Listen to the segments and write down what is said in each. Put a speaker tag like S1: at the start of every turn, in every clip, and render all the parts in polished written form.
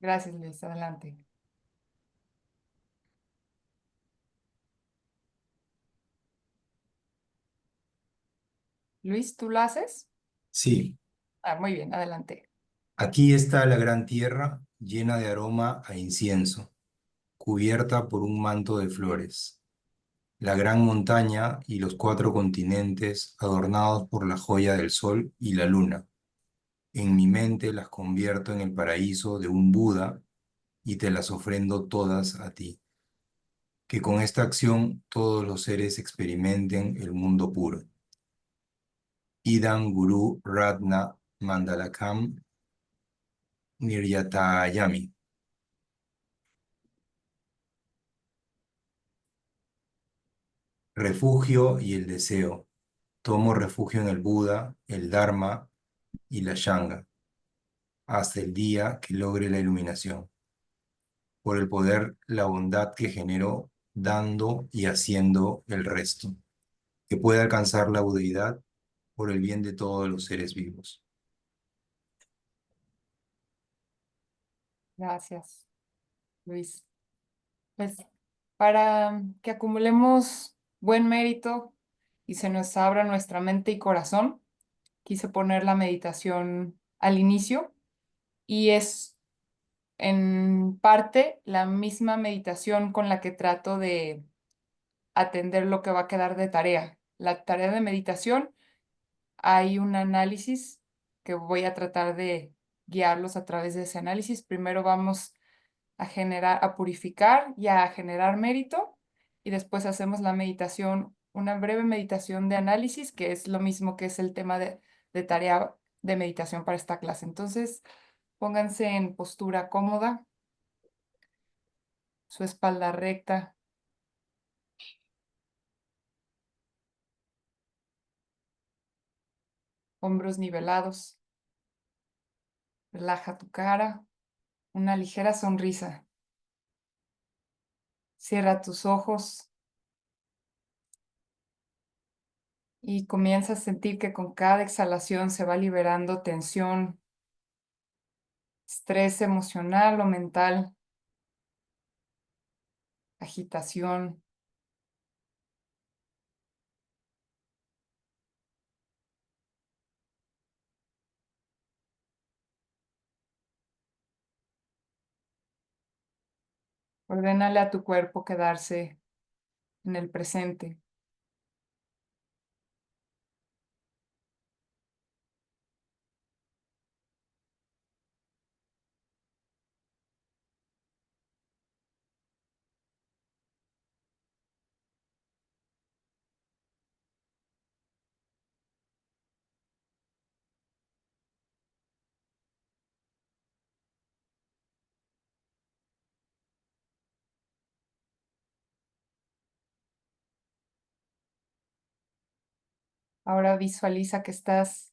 S1: Gracias, Luis. Adelante. Luis, ¿tú lo haces?
S2: Sí,
S1: Ah, muy bien, adelante.
S2: aquí está la gran tierra llena de aroma a incienso, cubierta por un manto de flores. La gran montaña y los cuatro continentes adornados por la joya del sol y la luna. En mi mente las convierto en el paraíso de un Buda y te las ofrendo todas a ti. Que con esta acción todos los seres experimenten el mundo puro. Idam Guru Ratna Mandalakam Niryatayami. Refugio y el deseo. Tomo refugio en el Buda, el Dharma y la Shanga, hasta el día que logre la iluminación. Por el poder, la bondad que genero, dando y haciendo el resto. Que pueda alcanzar la budeidad por el bien de todos los seres vivos.
S1: Gracias, Luis. Pues para que acumulemos buen mérito y se nos abra nuestra mente y corazón, quise poner la meditación al inicio y es en parte la misma meditación con la que trato de atender lo que va a quedar de tarea. La tarea de meditación, hay un análisis que voy a tratar de guiarlos a través de ese análisis. Primero vamos a generar, a purificar y a generar mérito, y después hacemos la meditación, una breve meditación de análisis, que es lo mismo que es el tema de tarea de meditación para esta clase. Entonces, pónganse en postura cómoda, su espalda recta, hombros nivelados, relaja tu cara, una ligera sonrisa. Cierra tus ojos y comienza a sentir que con cada exhalación se va liberando tensión, estrés emocional o mental, agitación. Ordénale a tu cuerpo quedarse en el presente. Ahora visualiza que estás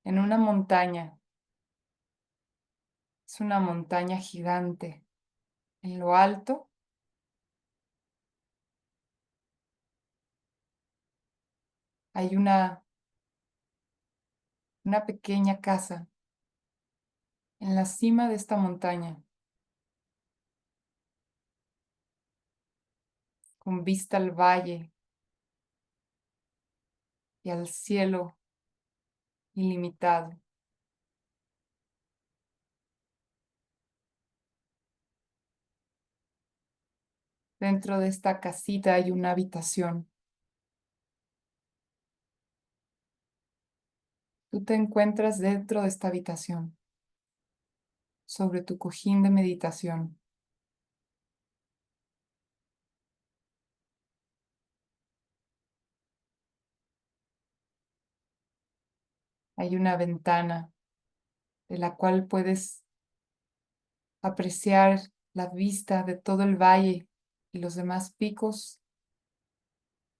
S1: en una montaña. Es una montaña gigante. En lo alto hay una pequeña casa en la cima de esta montaña, con vista al valle y al cielo ilimitado. Dentro de esta casita hay una habitación. Tú te encuentras dentro de esta habitación, sobre tu cojín de meditación. Hay una ventana de la cual puedes apreciar la vista de todo el valle y los demás picos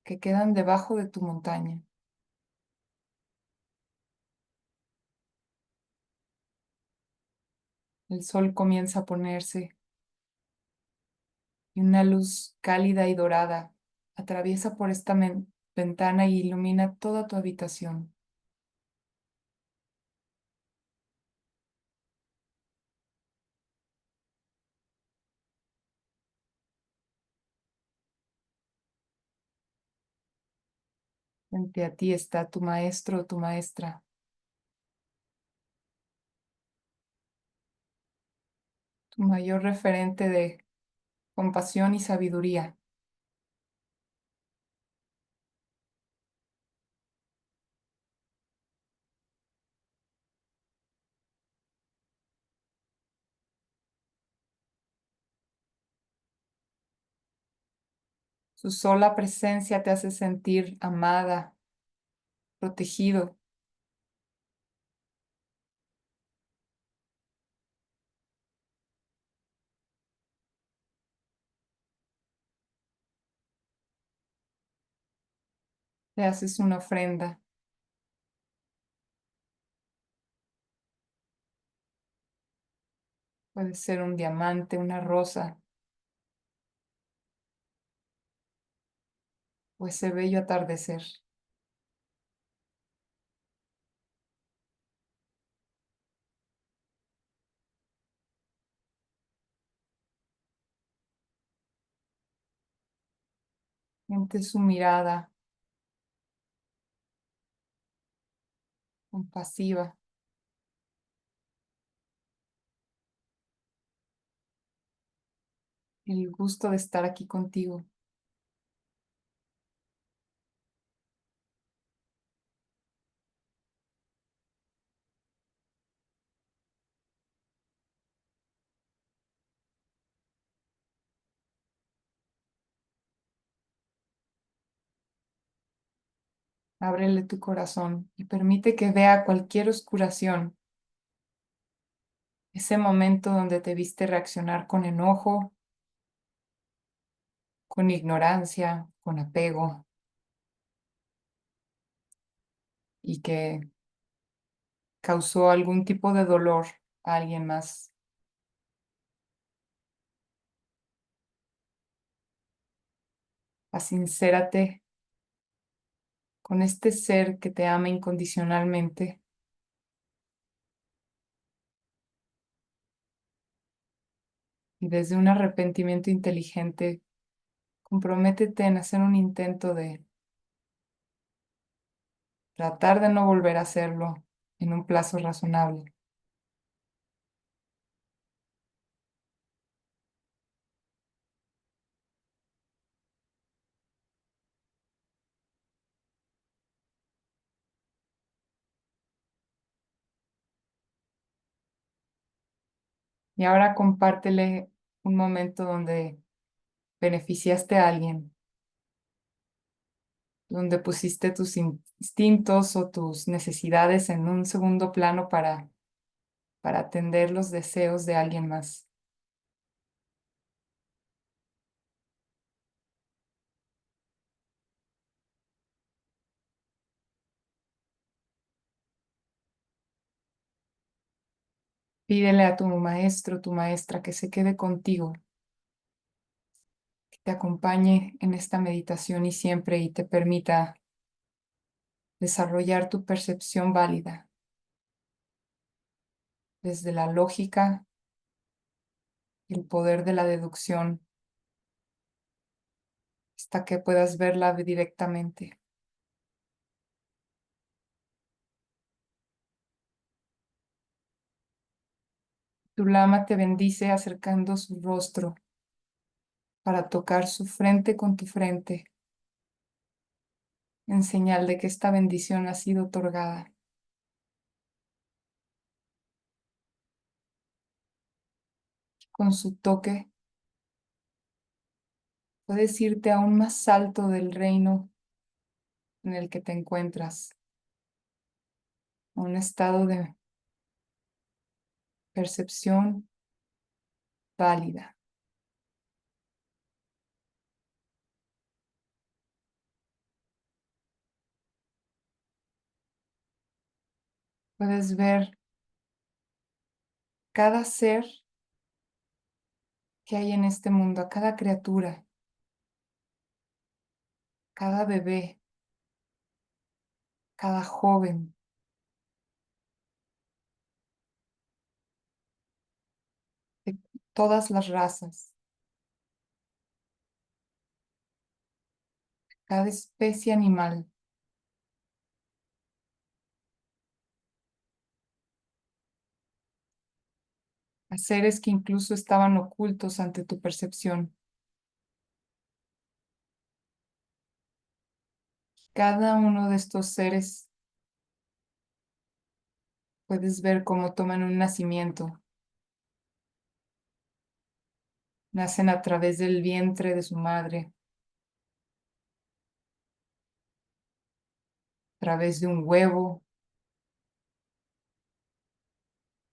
S1: que quedan debajo de tu montaña. El sol comienza a ponerse y una luz cálida y dorada atraviesa por esta ventana y ilumina toda tu habitación. Frente a ti está tu maestro o tu maestra, tu mayor referente de compasión y sabiduría. Su sola presencia te hace sentir amada, protegido. Le haces una ofrenda. Puede ser un diamante, una rosa o ese bello atardecer. Siente su mirada compasiva, el gusto de estar aquí contigo. Ábrele tu corazón y permite que vea cualquier oscuración, ese momento donde te viste reaccionar con enojo, con ignorancia, con apego y que causó algún tipo de dolor a alguien más. Asincérate con este ser que te ama incondicionalmente y desde un arrepentimiento inteligente, comprométete en hacer un intento de tratar de no volver a hacerlo en un plazo razonable. Y ahora compártele un momento donde beneficiaste a alguien, donde pusiste tus instintos o tus necesidades en un segundo plano para atender los deseos de alguien más. Pídele a tu maestro, tu maestra, que se quede contigo, que te acompañe en esta meditación y siempre y te permita desarrollar tu percepción válida desde la lógica y el poder de la deducción hasta que puedas verla directamente. Tu lama te bendice acercando su rostro para tocar su frente con tu frente, en señal de que esta bendición ha sido otorgada. Con su toque puedes irte aún más alto del reino en el que te encuentras, a un estado de percepción válida. Puedes ver cada ser que hay en este mundo, a cada criatura, cada bebé, cada joven, de todas las razas, cada especie animal, a seres que incluso estaban ocultos ante tu percepción. Cada uno de estos seres puedes ver cómo toman un nacimiento. Nacen a través del vientre de su madre, a través de un huevo,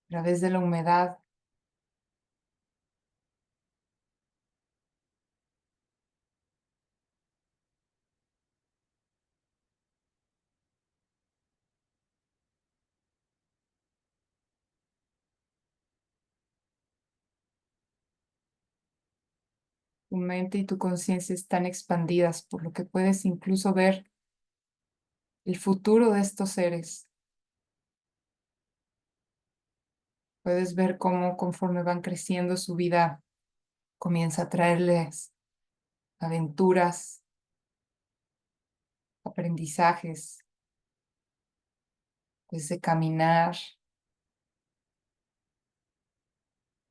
S1: a través de la humedad. Tu mente y tu conciencia están expandidas, por lo que puedes incluso ver el futuro de estos seres. Puedes ver cómo conforme van creciendo su vida comienza a traerles aventuras, aprendizajes, desde caminar,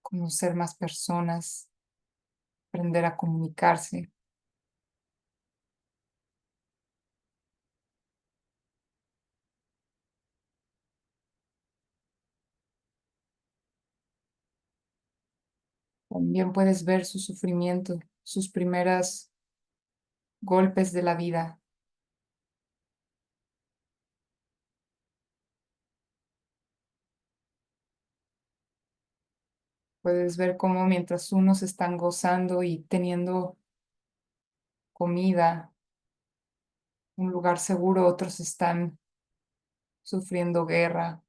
S1: conocer más personas, aprender a comunicarse. También puedes ver su sufrimiento, sus primeros golpes de la vida. Puedes ver cómo mientras unos están gozando y teniendo comida, un lugar seguro, otros están sufriendo guerra,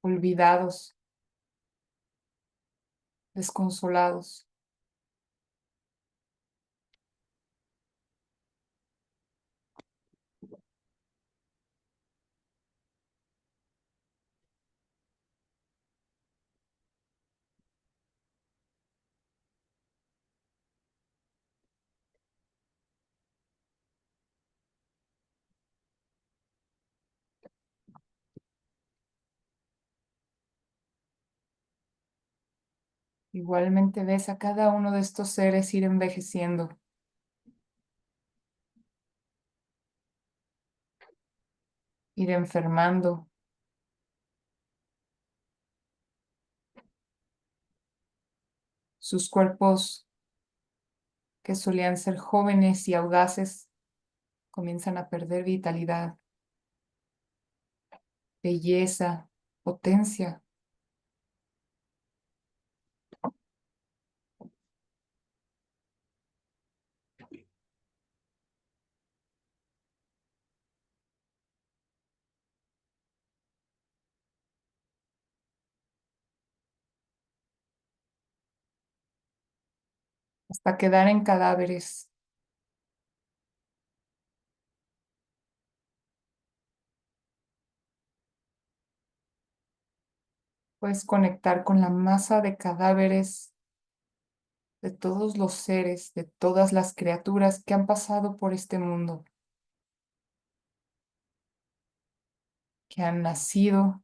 S1: olvidados, desconsolados. Igualmente ves a cada uno de estos seres ir envejeciendo, ir enfermando. Sus cuerpos, que solían ser jóvenes y audaces, comienzan a perder vitalidad, belleza, potencia, hasta quedar en cadáveres. Puedes conectar con la masa de cadáveres de todos los seres, de todas las criaturas que han pasado por este mundo, que han nacido,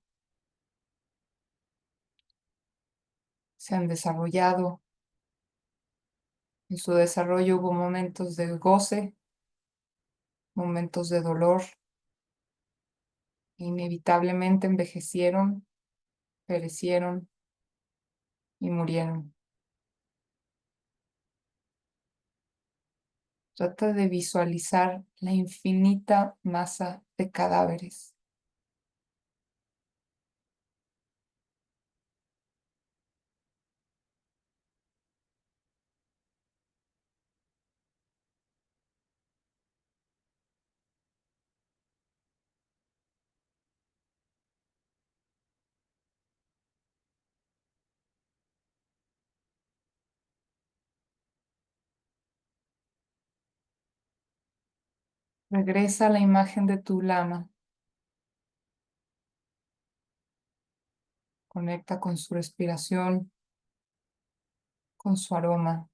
S1: se han desarrollado. En su desarrollo hubo momentos de goce, momentos de dolor, e inevitablemente envejecieron, perecieron y murieron. Trata de visualizar la infinita masa de cadáveres. Regresa a la imagen de tu lama. Conecta con su respiración, con su aroma.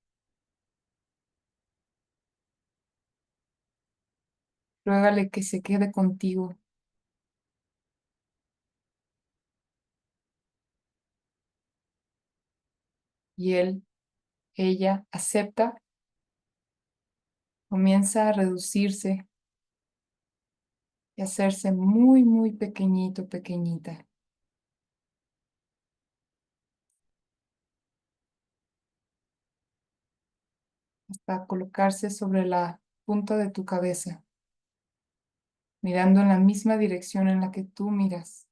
S1: Ruégale que se quede contigo, y ella acepta, comienza a reducirse y hacerse muy, muy pequeñito, pequeñita, hasta colocarse sobre la punta de tu cabeza, mirando en la misma dirección en la que tú miras.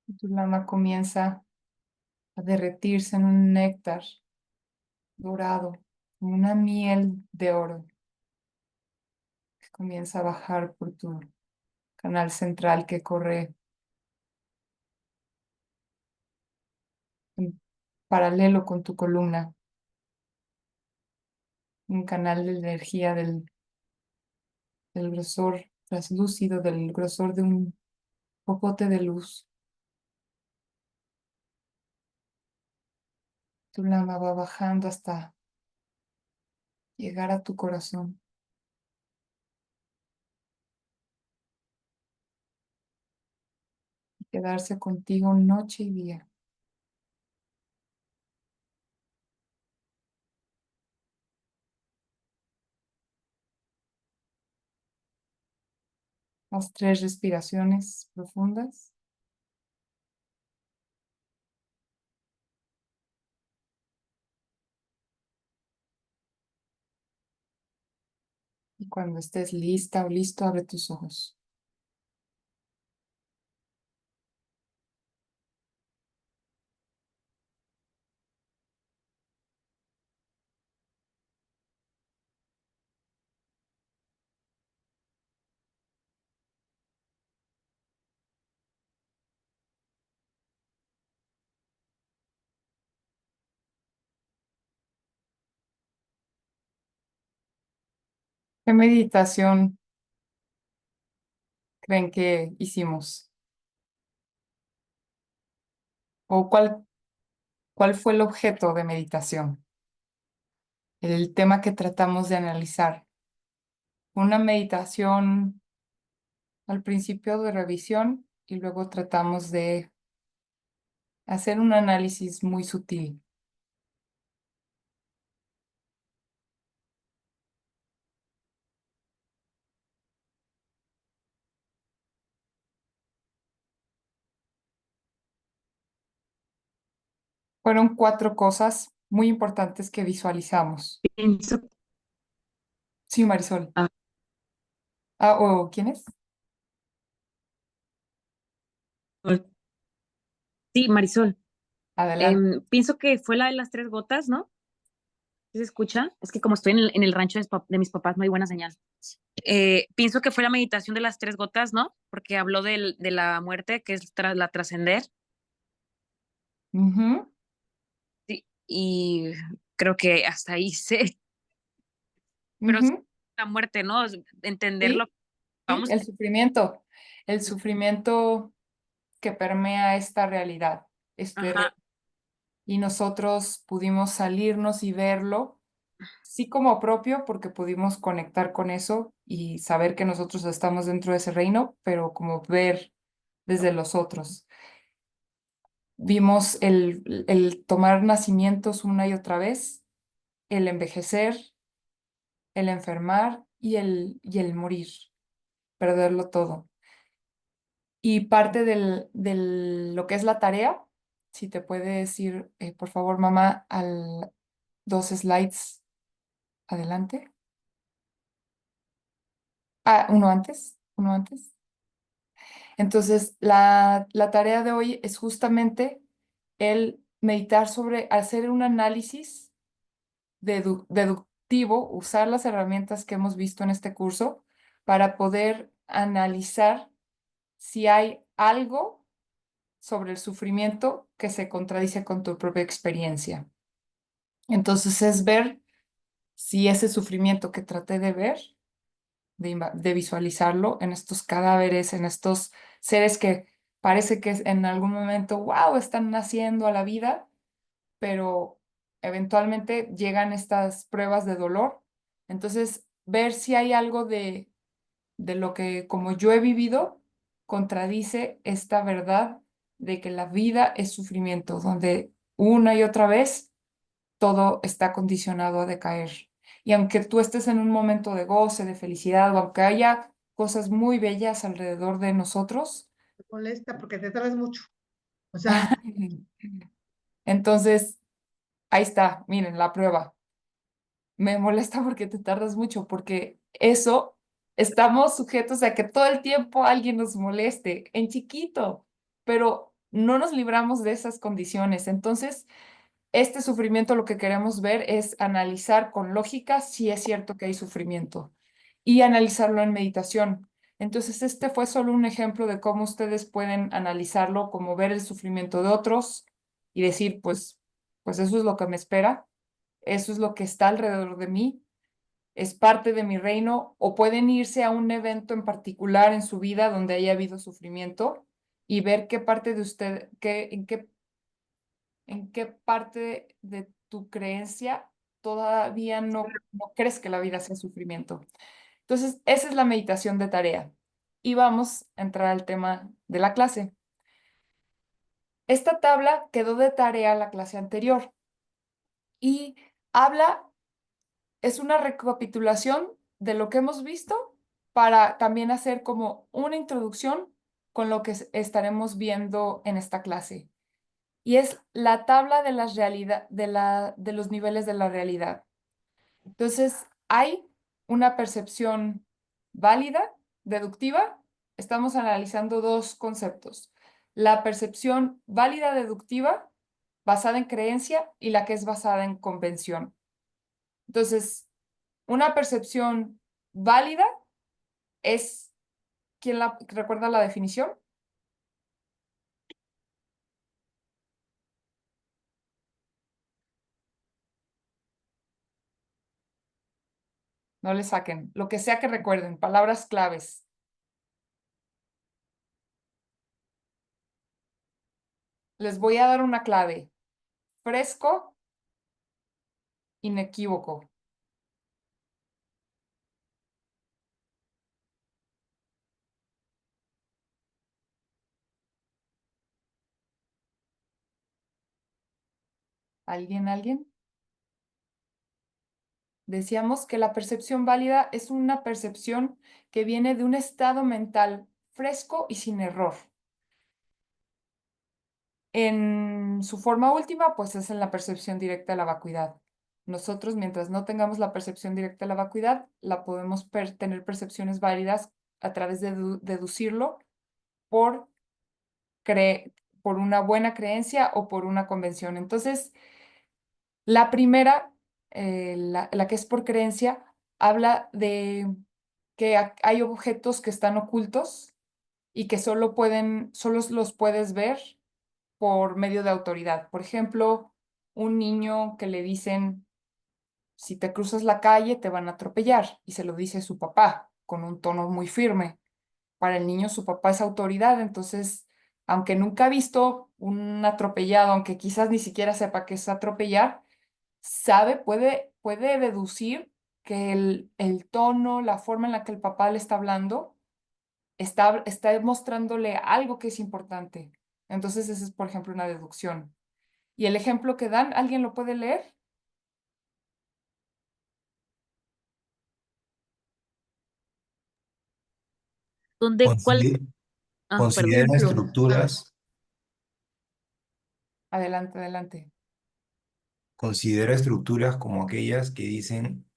S1: Y tu lama comienza a derretirse en un néctar dorado, como una miel de oro, que comienza a bajar por tu canal central que corre en paralelo con tu columna, un canal de energía del grosor translúcido, del grosor de un popote de luz. Tu lama va bajando hasta llegar a tu corazón y quedarse contigo noche y día. Haz 3 respiraciones profundas y cuando estés lista o listo, abre tus ojos. ¿Qué meditación creen que hicimos? ¿O cuál fue el objeto de meditación? El tema que tratamos de analizar. Una meditación al principio de revisión y luego tratamos de hacer un análisis muy sutil. Fueron 4 cosas muy importantes que visualizamos.
S3: Pienso,
S1: Sí, Marisol.
S3: ah,
S1: Ah, ¿o quién es?
S3: sí, Marisol.
S1: Adelante.
S3: Pienso que fue la de las tres gotas, ¿no? ¿Sí se escucha? Es que como estoy en el rancho de mis papás, no hay buena señal. Pienso que fue la meditación de las tres gotas, ¿no? Porque habló de la muerte, que es la trascender.
S1: Ujú.
S3: Sí, y creo que hasta ahí sé, pero sí,
S1: Ujú.
S3: la muerte, ¿no? Entenderlo.
S1: Sí, sí,
S3: Vamos.
S1: el sufrimiento que permea esta realidad,
S3: Ajá.
S1: y nosotros pudimos salirnos y verlo, sí como propio, porque pudimos conectar con eso y saber que nosotros estamos dentro de ese reino, pero como ver desde los otros. Vimos el tomar nacimientos una y otra vez, el envejecer, el enfermar y el morir, perderlo todo. Y parte lo que es la tarea, si te puede decir, por favor, mamá, 2 slides adelante. Ah, uno antes, uno antes. Entonces, la tarea de hoy es justamente el meditar sobre, hacer un análisis deductivo, usar las herramientas que hemos visto en este curso para poder analizar si hay algo sobre el sufrimiento que se contradice con tu propia experiencia. Entonces es ver si ese sufrimiento que traté de ver, de visualizarlo en estos cadáveres, en estos seres que parece que en algún momento, wow, están naciendo a la vida, pero eventualmente llegan estas pruebas de dolor Entonces, ver si hay algo de lo que, como yo he vivido, contradice esta verdad de que la vida es sufrimiento, donde una y otra vez todo está condicionado a decaer. Y aunque tú estés en un momento de goce, de felicidad, o aunque haya cosas muy bellas alrededor de nosotros,
S4: Me molesta porque te tardas mucho. O sea,
S1: entonces ahí está, miren, la prueba. Me molesta porque te tardas mucho, porque eso estamos sujetos a que todo el tiempo alguien nos moleste, en chiquito, pero no nos libramos de esas condiciones. Entonces, este sufrimiento lo que queremos ver es analizar con lógica si es cierto que hay sufrimiento y analizarlo en meditación. Entonces, este fue solo un ejemplo de cómo ustedes pueden analizarlo, como ver el sufrimiento de otros y decir, pues eso es lo que me espera, eso es lo que está alrededor de mí, es parte de mi reino, o pueden irse a un evento en particular en su vida donde haya habido sufrimiento y ver qué parte de usted, en qué parte de tu creencia todavía no crees que la vida sea sufrimiento. Entonces, esa es la meditación de tarea. Y vamos a entrar al tema de la clase. Esta tabla quedó de tarea la clase anterior y habla, es una recapitulación de lo que hemos visto para también hacer como una introducción con lo que estaremos viendo en esta clase. Y es la tabla de las de los niveles de la realidad. Entonces, hay una percepción válida, deductiva. Estamos analizando dos conceptos. La percepción válida deductiva, basada en creencia, y la que es basada en convención. Entonces, una percepción válida es, ¿quién recuerda la definición? No le saquen. Lo que sea que recuerden, palabras claves. Les voy a dar una clave. Fresco, inequívoco. ¿Alguien, alguien? Decíamos que la percepción válida es una percepción que viene de un estado mental fresco y sin error. En su forma última, pues es en la percepción directa de la vacuidad. Nosotros, mientras no tengamos la percepción directa de la vacuidad, la podemos tener percepciones válidas a través de deducirlo por, por una buena creencia o por una convención. Entonces, la primera, la que es por creencia, habla de que hay objetos que están ocultos y que solo los puedes ver por medio de autoridad. Por ejemplo, un niño que le dicen, si te cruzas la calle te van a atropellar, y se lo dice su papá con un tono muy firme. Para el niño su papá es autoridad, entonces, aunque nunca ha visto un atropellado, aunque quizás ni siquiera sepa qué es atropellar, puede deducir que el tono, la forma en la que el papá le está hablando, está mostrándole algo que es importante. Entonces, esa es, por ejemplo, una deducción. Y el ejemplo que dan, ¿alguien lo puede leer?
S3: ¿Cuál?
S2: Consider-
S3: Ah, perdón.
S2: Considera
S4: ejemplo,
S2: estructuras,
S1: Adelante, adelante.
S2: considera estructuras como aquellas que dicen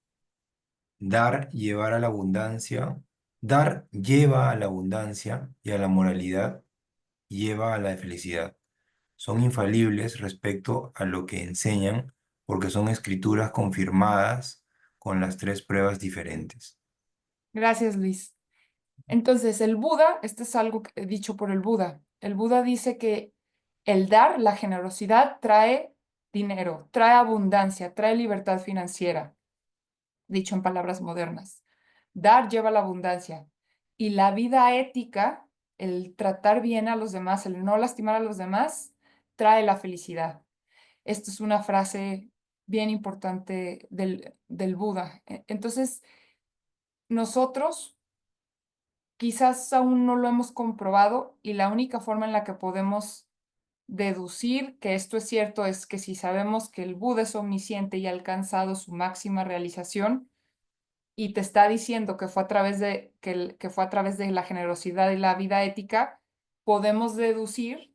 S2: dar, llevar a la abundancia, dar lleva a la abundancia y a la moralidad lleva a la felicidad. Son infalibles respecto a lo que enseñan porque son escrituras confirmadas con las tres pruebas diferentes.
S1: Gracias, Luis. Entonces, el Buda, este es algo dicho por el Buda. El Buda dice que el dar, la generosidad, trae dinero, trae abundancia, trae libertad financiera, dicho en palabras modernas. Dar lleva la abundancia. Y la vida ética, el tratar bien a los demás, el no lastimar a los demás, trae la felicidad. Esto es una frase bien importante del Buda. Entonces, nosotros quizás aún no lo hemos comprobado y la única forma en la que podemos deducir que esto es cierto es que si sabemos que el Buda es omnisciente y ha alcanzado su máxima realización y te está diciendo que fue a través que fue a través de la generosidad y la vida ética, podemos deducir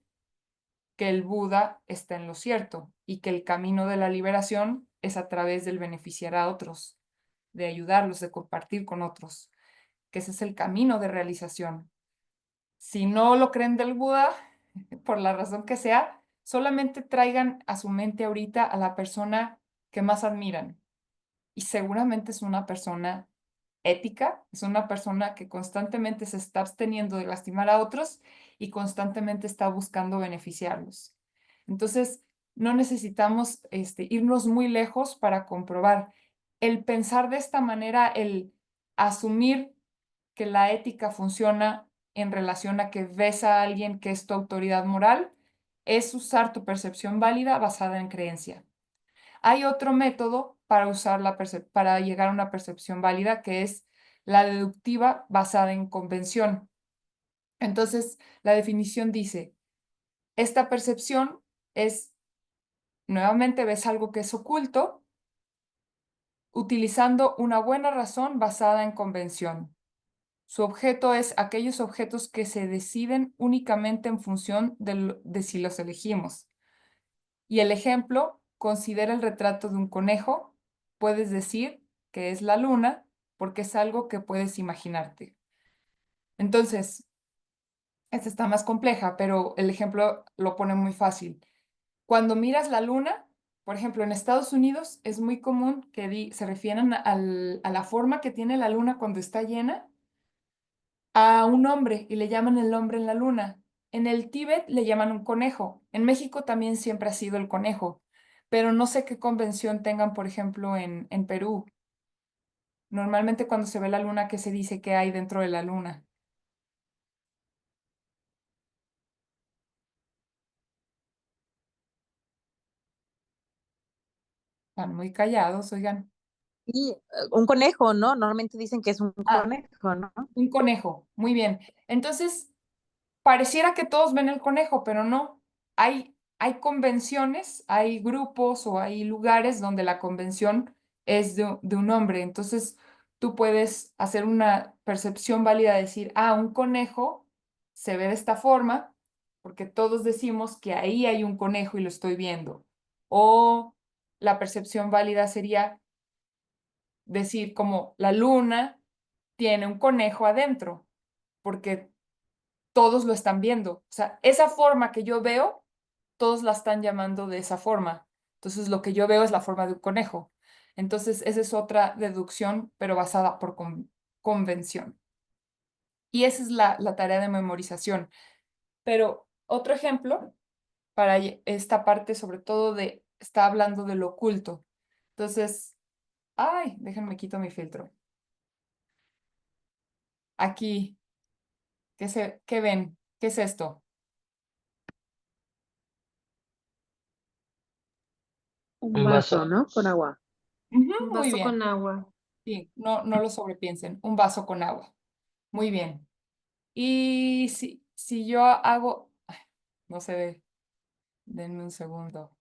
S1: que el Buda está en lo cierto y que el camino de la liberación es a través del beneficiar a otros, de ayudarlos, de compartir con otros, que ese es el camino de realización. Si no lo creen del Buda, por la razón que sea, solamente traigan a su mente ahorita a la persona que más admiran. Y seguramente es una persona ética, es una persona que constantemente se está absteniendo de lastimar a otros y constantemente está buscando beneficiarlos. Entonces, no necesitamos irnos muy lejos para comprobar. El pensar de esta manera, el asumir que la ética funciona en relación a que ves a alguien que es tu autoridad moral, es usar tu percepción válida basada en creencia. Hay otro método para usar para llegar a una percepción válida que es la deductiva basada en convención. Entonces, la definición dice, esta percepción es, nuevamente ves algo que es oculto, utilizando una buena razón basada en convención. Su objeto es aquellos objetos que se deciden únicamente en función de si los elegimos. Y el ejemplo, considera el retrato de un conejo, puedes decir que es la luna porque es algo que puedes imaginarte. Entonces, esta está más compleja, pero el ejemplo lo pone muy fácil. Cuando miras la luna, por ejemplo, en Estados Unidos es muy común que se refieran a la forma que tiene la luna cuando está llena a un hombre y le llaman el hombre en la luna. En el Tíbet le llaman un conejo. En México también siempre ha sido el conejo, pero no sé qué convención tengan, por ejemplo, en Perú. Normalmente cuando se ve la luna, ¿qué se dice que hay dentro de la luna? Están muy callados, oigan.
S3: Y un conejo, ¿no? Normalmente dicen que es un
S1: Ah,
S3: conejo, ¿no?
S1: un conejo. Muy bien. Entonces, pareciera que todos ven el conejo, pero no. Hay convenciones, hay grupos o hay lugares donde la convención es de un hombre. Entonces, tú puedes hacer una percepción válida, decir, ah, un conejo se ve de esta forma, porque todos decimos que ahí hay un conejo y lo estoy viendo. O la percepción válida sería decir como la luna tiene un conejo adentro, porque todos lo están viendo. O sea, esa forma que yo veo, todos la están llamando de esa forma. Entonces, lo que yo veo es la forma de un conejo. Entonces, esa es otra deducción, pero basada por convención. Y esa es la tarea de memorización. Pero otro ejemplo para esta parte, sobre todo está hablando de lo oculto. Entonces, ay, déjenme quito mi filtro. Aquí, ¿qué ven? ¿Qué es esto?
S5: Un vaso, ¿no? Con agua.
S1: Ujú,
S4: Un
S1: muy
S4: vaso
S1: bien.
S4: con agua.
S1: Sí, no lo sobrepiensen. Un vaso con agua. Muy bien. Y si yo hago, ay, no se ve, denme un segundo.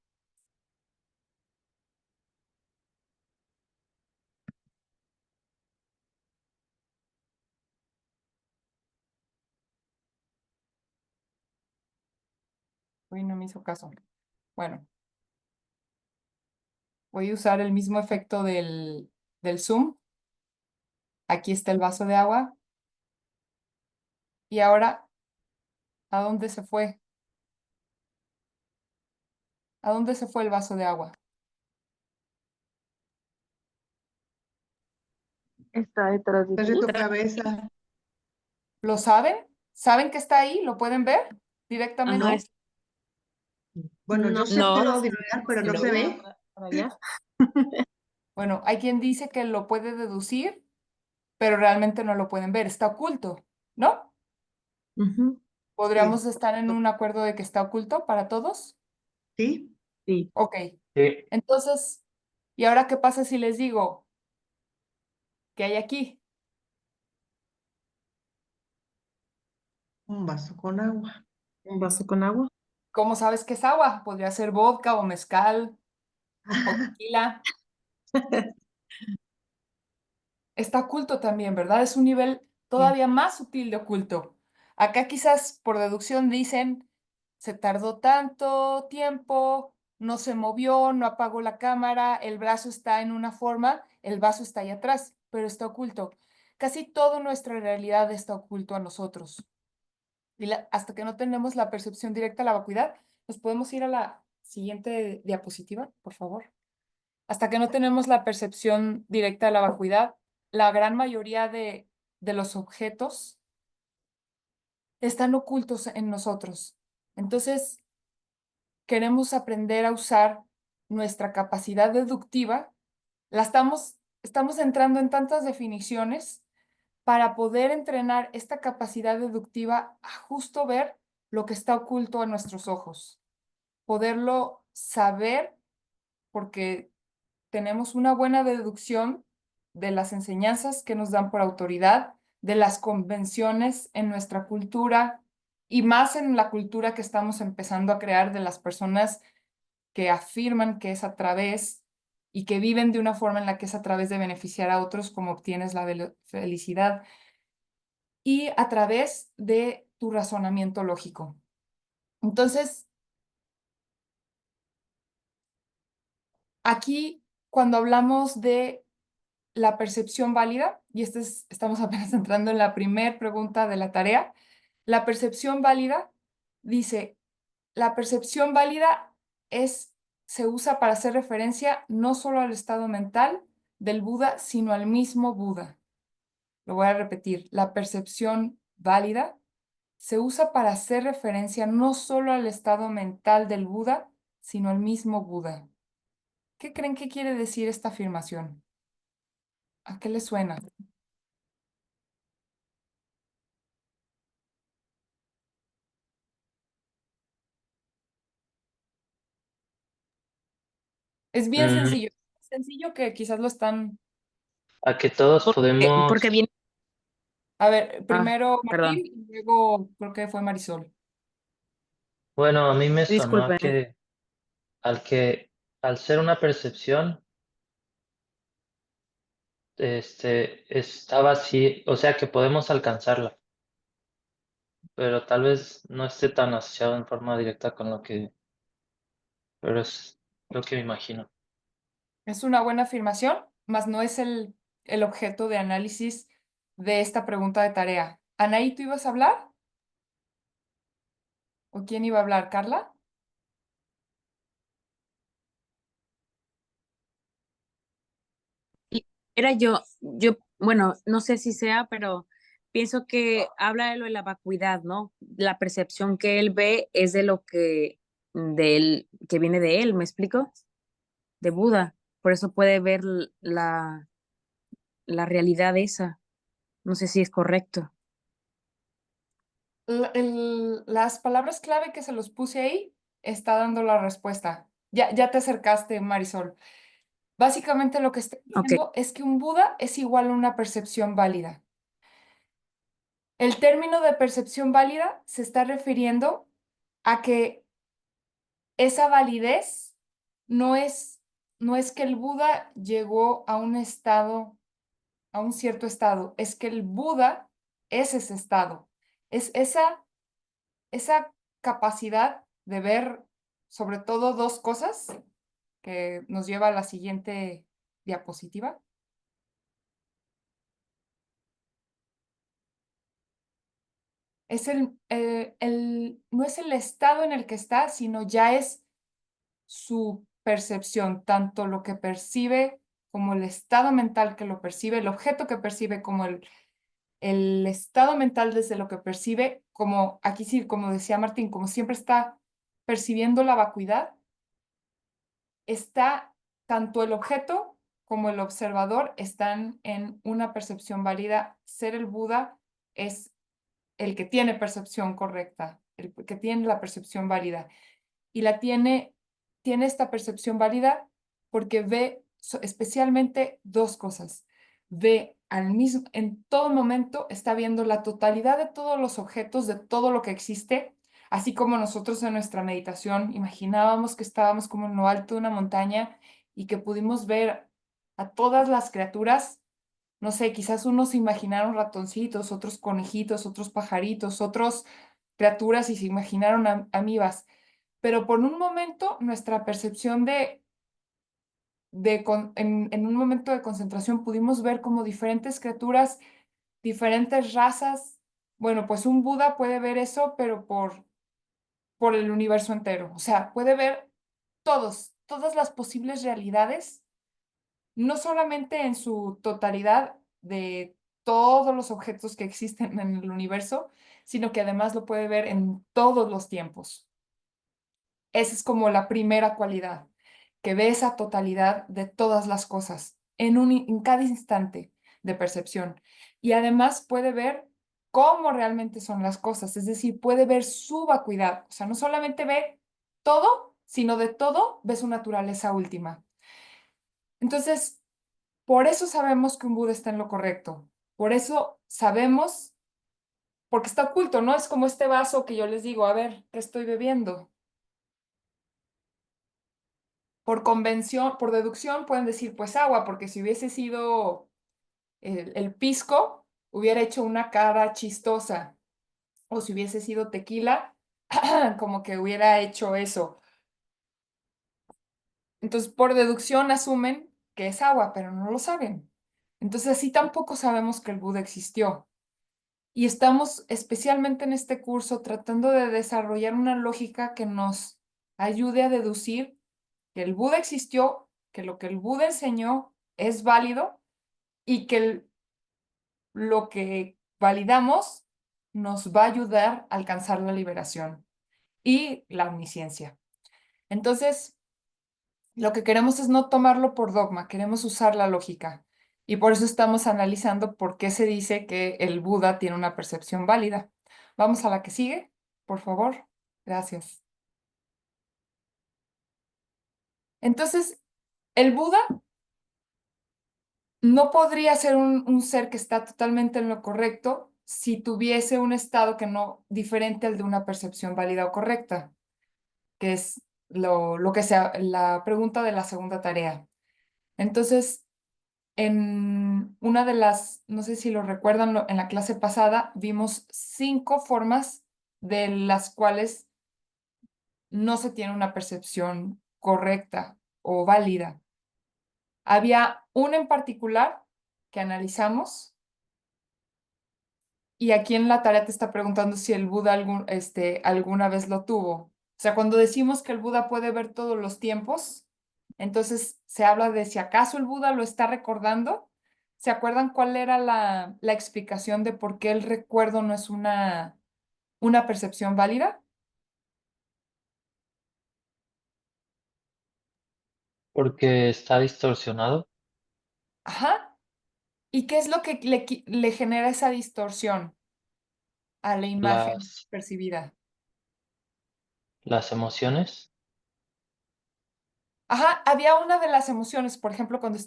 S1: Uy, no me hizo caso. Bueno, voy a usar el mismo efecto del zoom. Aquí está el vaso de agua. Y ahora, ¿a dónde se fue? ¿A dónde se fue el vaso de agua?
S5: Está detrás de
S4: Desde
S5: ti.
S4: tu cabeza.
S1: ¿Lo saben? ¿Saben que está ahí? ¿Lo pueden ver
S3: Ah,
S1: directamente?
S3: no,
S4: Bueno,
S5: No,
S4: yo sé
S3: no,
S4: que lo adivinar, pero no se ve.
S3: para allá.
S1: Bueno, hay quien dice que lo puede deducir, pero realmente no lo pueden ver. Está oculto, ¿no?
S5: Ujú.
S1: ¿Podríamos
S4: Sí.
S1: estar en un acuerdo de que está oculto para todos?
S4: ¿Sí?
S5: Sí.
S1: Ok.
S6: Sí,
S1: Entonces, ¿Y ahora qué pasa si les digo qué hay aquí?
S4: Un vaso con agua.
S5: Un vaso con agua.
S1: ¿Cómo sabes que es agua? Podría ser vodka o mezcal o tequila. Está oculto también, ¿verdad? Es un nivel
S5: Sí.
S1: todavía más sutil de oculto. Acá quizás por deducción dicen, se tardó tanto tiempo, no se movió, no apagó la cámara, el brazo está en una forma, el vaso está ahí atrás, pero está oculto. Casi toda nuestra realidad está oculto a nosotros. Y hasta que no tenemos la percepción directa de la vacuidad, nos podemos ir a la siguiente diapositiva, por favor. Hasta que no tenemos la percepción directa de la vacuidad, la gran mayoría de los objetos están ocultos en nosotros. Entonces, queremos aprender a usar nuestra capacidad deductiva. Estamos entrando en tantas definiciones para poder entrenar esta capacidad deductiva a justo ver lo que está oculto a nuestros ojos, poderlo saber porque tenemos una buena deducción de las enseñanzas que nos dan por autoridad, de las convenciones en nuestra cultura y más en la cultura que estamos empezando a crear de las personas que afirman que es a través y que viven de una forma en la que es a través de beneficiar a otros como obtienes la felicidad y a través de tu razonamiento lógico. Entonces, aquí cuando hablamos de la percepción válida, y estamos apenas entrando en la primera pregunta de la tarea, la percepción válida dice, la percepción válida se usa para hacer referencia no solo al estado mental del Buda, sino al mismo Buda. Lo voy a repetir, la percepción válida se usa para hacer referencia no solo al estado mental del Buda, sino al mismo Buda. ¿Qué creen que quiere decir esta afirmación? ¿A qué le suena? Es bien
S6: Mm,
S1: sencillo. Sencillo que quizás lo están...
S6: a que todos
S3: Porque
S6: podemos,
S3: viene,
S1: A ver, primero
S3: perdón,
S1: Martín y luego creo que fue Marisol.
S6: bueno, a mí me sonó a
S3: disculpen.
S6: que al ser una percepción, estaba así, o sea que podemos alcanzarla, pero tal vez no esté tan asociado en forma directa con pero es lo que me imagino.
S1: Es una buena afirmación, mas no es el objeto de análisis de esta pregunta de tarea. Anaí, ¿tú ibas a hablar? ¿O quién iba a hablar? ¿Carla?
S3: Y era yo, bueno, no sé si sea, pero pienso que habla de lo de la vacuidad, ¿no? La percepción que él ve es de lo de él, que viene de él, ¿me explico? De Buda. Por eso puede ver la realidad esa. No sé si es correcto.
S1: Las palabras clave que se los puse ahí está dando la respuesta. Ya te acercaste, Marisol. Básicamente lo que estoy
S3: Ok.
S1: diciendo es que un Buda es igual a una percepción válida. El término de percepción válida se está refiriendo a que esa validez no no es que el Buda llegó a un estado, a un cierto estado, es que el Buda es ese estado. Es esa capacidad de ver sobre todo dos cosas que nos lleva a la siguiente diapositiva. No es el estado en el que está, sino ya es su percepción, tanto lo que percibe como el estado mental que lo percibe, el objeto que percibe como el estado mental desde lo que percibe, como aquí sí, como decía Martín, como siempre está percibiendo la vacuidad, está tanto el objeto como el observador están en una percepción válida. Ser el Buda es el que tiene percepción correcta, el que tiene la percepción válida. Y tiene esta percepción válida porque ve especialmente dos cosas. Ve en todo momento, está viendo la totalidad de todos los objetos, de todo lo que existe, así como nosotros en nuestra meditación imaginábamos que estábamos como en lo alto de una montaña y que pudimos ver a todas las criaturas. No sé, quizás unos imaginaron ratoncitos, otros conejitos, otros pajaritos, otros criaturas y se imaginaron amibas. Pero por un momento nuestra percepción en un momento de concentración pudimos ver como diferentes criaturas, diferentes razas. Bueno, pues un Buda puede ver eso, pero por el universo entero. O sea, puede ver todas las posibles realidades, no solamente en su totalidad de todos los objetos que existen en el universo, sino que además lo puede ver en todos los tiempos. Esa es como la primera cualidad, que ve esa totalidad de todas las cosas en cada instante de percepción. Y además puede ver cómo realmente son las cosas, es decir, puede ver su vacuidad. O sea, no solamente ve todo, sino de todo ve su naturaleza última. Entonces, por eso sabemos que un Buda está en lo correcto. Por eso sabemos, porque está oculto, ¿no? Es como este vaso que yo les digo, a ver, ¿qué estoy bebiendo? Por convención, por deducción, pueden decir, pues agua, porque si hubiese sido el pisco, hubiera hecho una cara chistosa. O si hubiese sido tequila, como que hubiera hecho eso. Entonces, por deducción asumen que es agua, pero no lo saben. Entonces, así tampoco sabemos que el Buda existió. Y estamos especialmente en este curso tratando de desarrollar una lógica que nos ayude a deducir que el Buda existió, que lo que el Buda enseñó es válido y que lo que validamos nos va a ayudar a alcanzar la liberación y la omnisciencia. Entonces, lo que queremos es no tomarlo por dogma, queremos usar la lógica. Y por eso estamos analizando por qué se dice que el Buda tiene una percepción válida. Vamos a la que sigue, por favor. Gracias. Entonces, el Buda no podría ser un ser que está totalmente en lo correcto si tuviese un estado que no diferente al de una percepción válida o correcta, que es lo que sea la pregunta de la segunda tarea. Entonces, en una de no sé si lo recuerdan, en la clase pasada vimos 5 formas de las cuales no se tiene una percepción correcta o válida. Había una en particular que analizamos y aquí en la tarea te está preguntando si el Buda alguna vez lo tuvo. O sea, cuando decimos que el Buda puede ver todos los tiempos, entonces se habla de si acaso el Buda lo está recordando. ¿Se acuerdan cuál era la explicación de por qué el recuerdo no es una percepción válida?
S6: Porque está distorsionado
S1: Ajá. ¿Y qué es lo que le genera esa distorsión a la imagen
S6: las,
S1: percibida?
S6: las emociones.
S1: Ajá, había una de las emociones, por ejemplo, cuando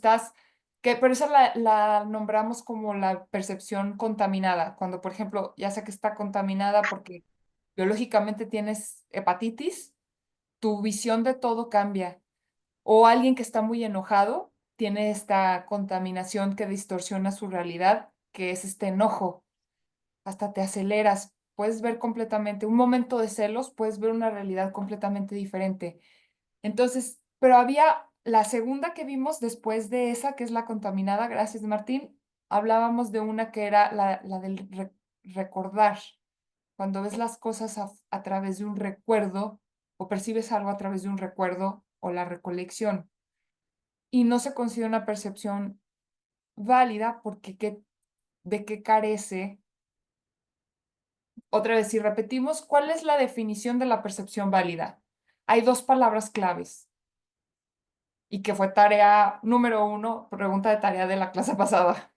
S1: pero esa la nombramos como la percepción contaminada, cuando, por ejemplo, ya sea que está contaminada porque biológicamente tienes hepatitis, tu visión de todo cambia. O alguien que está muy enojado tiene esta contaminación que distorsiona su realidad, que es este enojo. Hasta te aceleras, puedes ver completamente, un momento de celos, puedes ver una realidad completamente diferente. Entonces, pero había la segunda que vimos después de esa, que es la contaminada, gracias Martín, hablábamos de una que era la del recordar, cuando ves las cosas a través de un recuerdo o percibes algo a través de un recuerdo o la recolección. Y no se considera una percepción válida porque ¿de qué carece? Otra vez, si repetimos, ¿cuál es la definición de la percepción válida? Hay 2 palabras claves y que fue tarea número 1, pregunta de tarea de la clase pasada.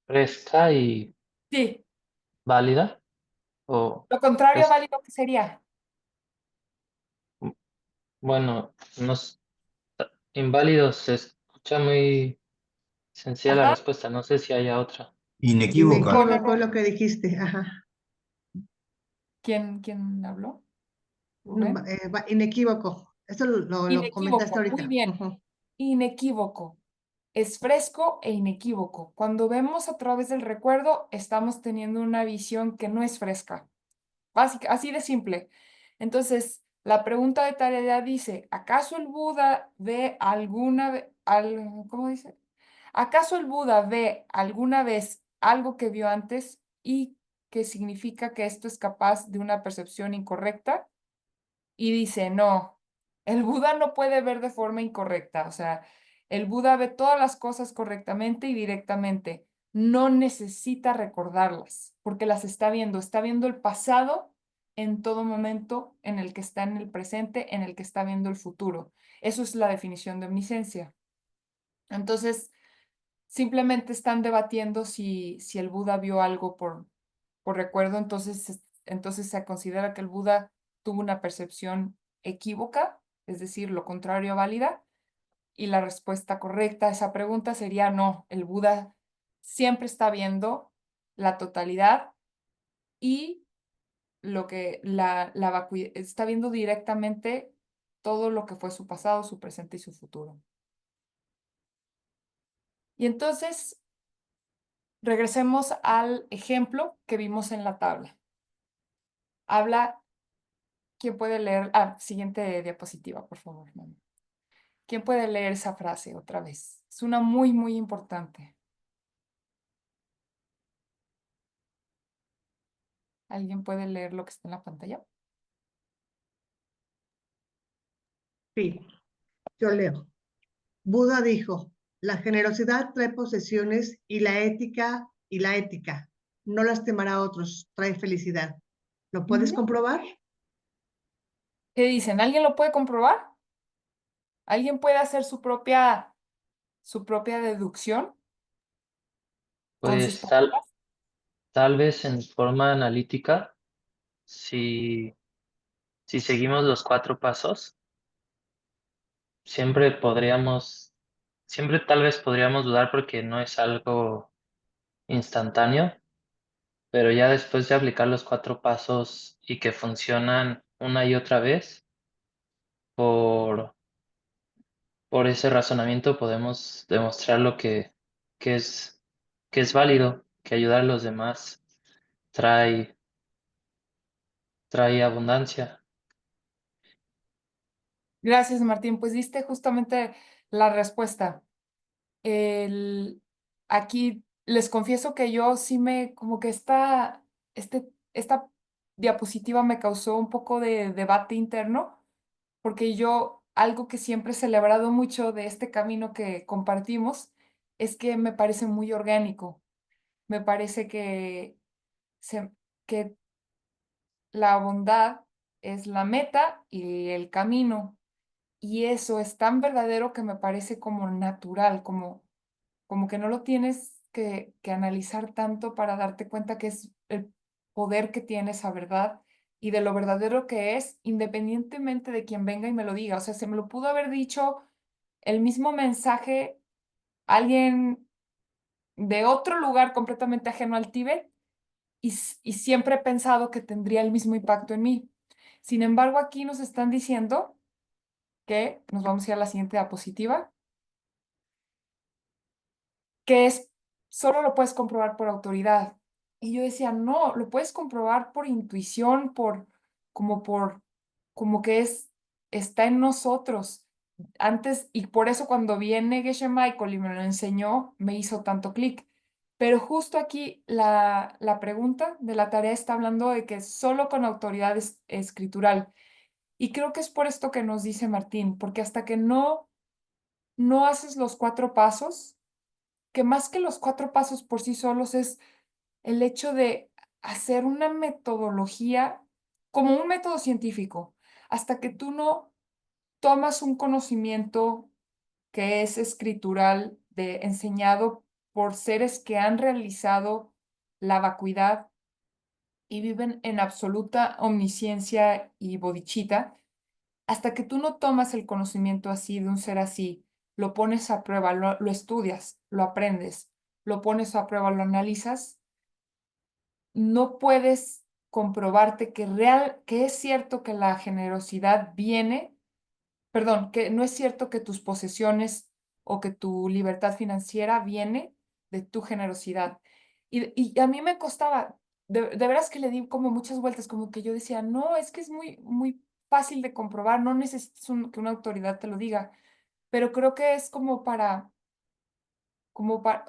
S6: Fresca y
S1: Sí,
S6: válida. O
S1: lo contrario a
S6: fresca.
S1: válido, ¿qué sería?
S6: Bueno, inválidos es sea, muy sencilla la
S1: Ajá.
S6: respuesta, no sé si haya otra.
S2: Inequívoca.
S1: No, no,
S4: Inequívoco
S1: no.
S4: lo que dijiste. Ajá.
S1: ¿Quién habló? ¿Rubén?
S4: Inequívoco. Eso lo comentaste
S1: Inequívoco, muy
S4: ahorita.
S1: bien.
S4: Ujú.
S1: Inequívoco. Es fresco e inequívoco. Cuando vemos a través del recuerdo, estamos teniendo una visión que no es fresca. Básica, así de simple. Entonces, la pregunta de tarea dice, ¿acaso el Buda ve ¿cómo dice? ¿Acaso el Buda ve alguna vez algo que vio antes y que significa que esto es capaz de una percepción incorrecta? Y dice, no, el Buda no puede ver de forma incorrecta, o sea, el Buda ve todas las cosas correctamente y directamente, no necesita recordarlas, porque las está viendo el pasado en todo momento en el que está en el presente, en el que está viendo el futuro. Eso es la definición de omnisciencia. Entonces, simplemente están debatiendo si el Buda vio algo por recuerdo, entonces se considera que el Buda tuvo una percepción equívoca, es decir, lo contrario a válida, y la respuesta correcta a esa pregunta sería no, el Buda siempre está viendo la totalidad y está viendo directamente todo lo que fue su pasado, su presente y su futuro. Y entonces, regresemos al ejemplo que vimos en la tabla. Habla, ¿quién puede leer? Siguiente diapositiva, por favor. Mami. ¿Quién puede leer esa frase otra vez? Es una muy, muy importante. ¿Alguien puede leer lo que está en la pantalla?
S4: Sí, yo leo. Buda dijo, la generosidad trae posesiones y la ética, no lastimar a otros, trae felicidad. ¿Lo puedes
S1: Ujú.
S4: comprobar?
S1: ¿Qué dicen? ¿Alguien lo puede comprobar? ¿Alguien puede hacer su propia deducción con sus
S6: Pues
S1: preguntas?
S6: tal vez en forma analítica, si, si seguimos los 4 pasos, siempre podríamos, siempre tal vez podríamos dudar porque no es algo instantáneo, pero ya después de aplicar los 4 pasos y que funcionan una y otra vez, por, por ese razonamiento podemos demostrar que es, que es válido, que ayudar a los demás trae, trae abundancia.
S1: Gracias, Martín. Pues diste justamente la respuesta. El, Aquí les confieso que yo sí como que esta diapositiva me causó un poco de debate interno, porque algo que siempre he celebrado mucho de este camino que compartimos es que me parece muy orgánico. Me parece se- que la bondad es la meta y el camino. Y eso es tan verdadero que me parece como natural, como que no lo tienes que analizar tanto para darte cuenta que es el poder que tiene esa verdad y de lo verdadero que es, independientemente de quien venga y me lo diga. O sea, se me lo pudo haber dicho el mismo mensaje alguien de otro lugar completamente ajeno al Tíbet y siempre he pensado que tendría el mismo impacto en mí. Sin embargo, aquí nos están diciendo que, nos vamos a ir a la siguiente diapositiva, que solo lo puedes comprobar por autoridad. Y yo decía, no, lo puedes comprobar por intuición, como por, como que está en nosotros. Antes, y por eso cuando vi en Geshe Michael y me lo enseñó, me hizo tanto clic. Pero justo aquí la pregunta de la tarea está hablando de que solo con autoridad escritural. Y creo que es por esto que nos dice Martín, porque hasta que no haces los 4 pasos, que más que los 4 pasos por sí solos es el hecho de hacer una metodología como un método científico, hasta que tú no tomas un conocimiento que es escritural, enseñado por seres que han realizado la vacuidad y viven en absoluta omnisciencia y bodhicitta, hasta que tú no tomas el conocimiento así de un ser así lo pones a prueba, lo estudias, lo aprendes, lo pones a prueba, lo analizas, no puedes comprobarte que es cierto que la generosidad viene, perdón, que no es cierto que tus posesiones o que tu libertad financiera viene de tu generosidad. Y a mí me costaba, de veras que le di como muchas vueltas, como que yo decía, no, es que es muy, muy fácil de comprobar, no necesitas que una autoridad te lo diga, pero creo que es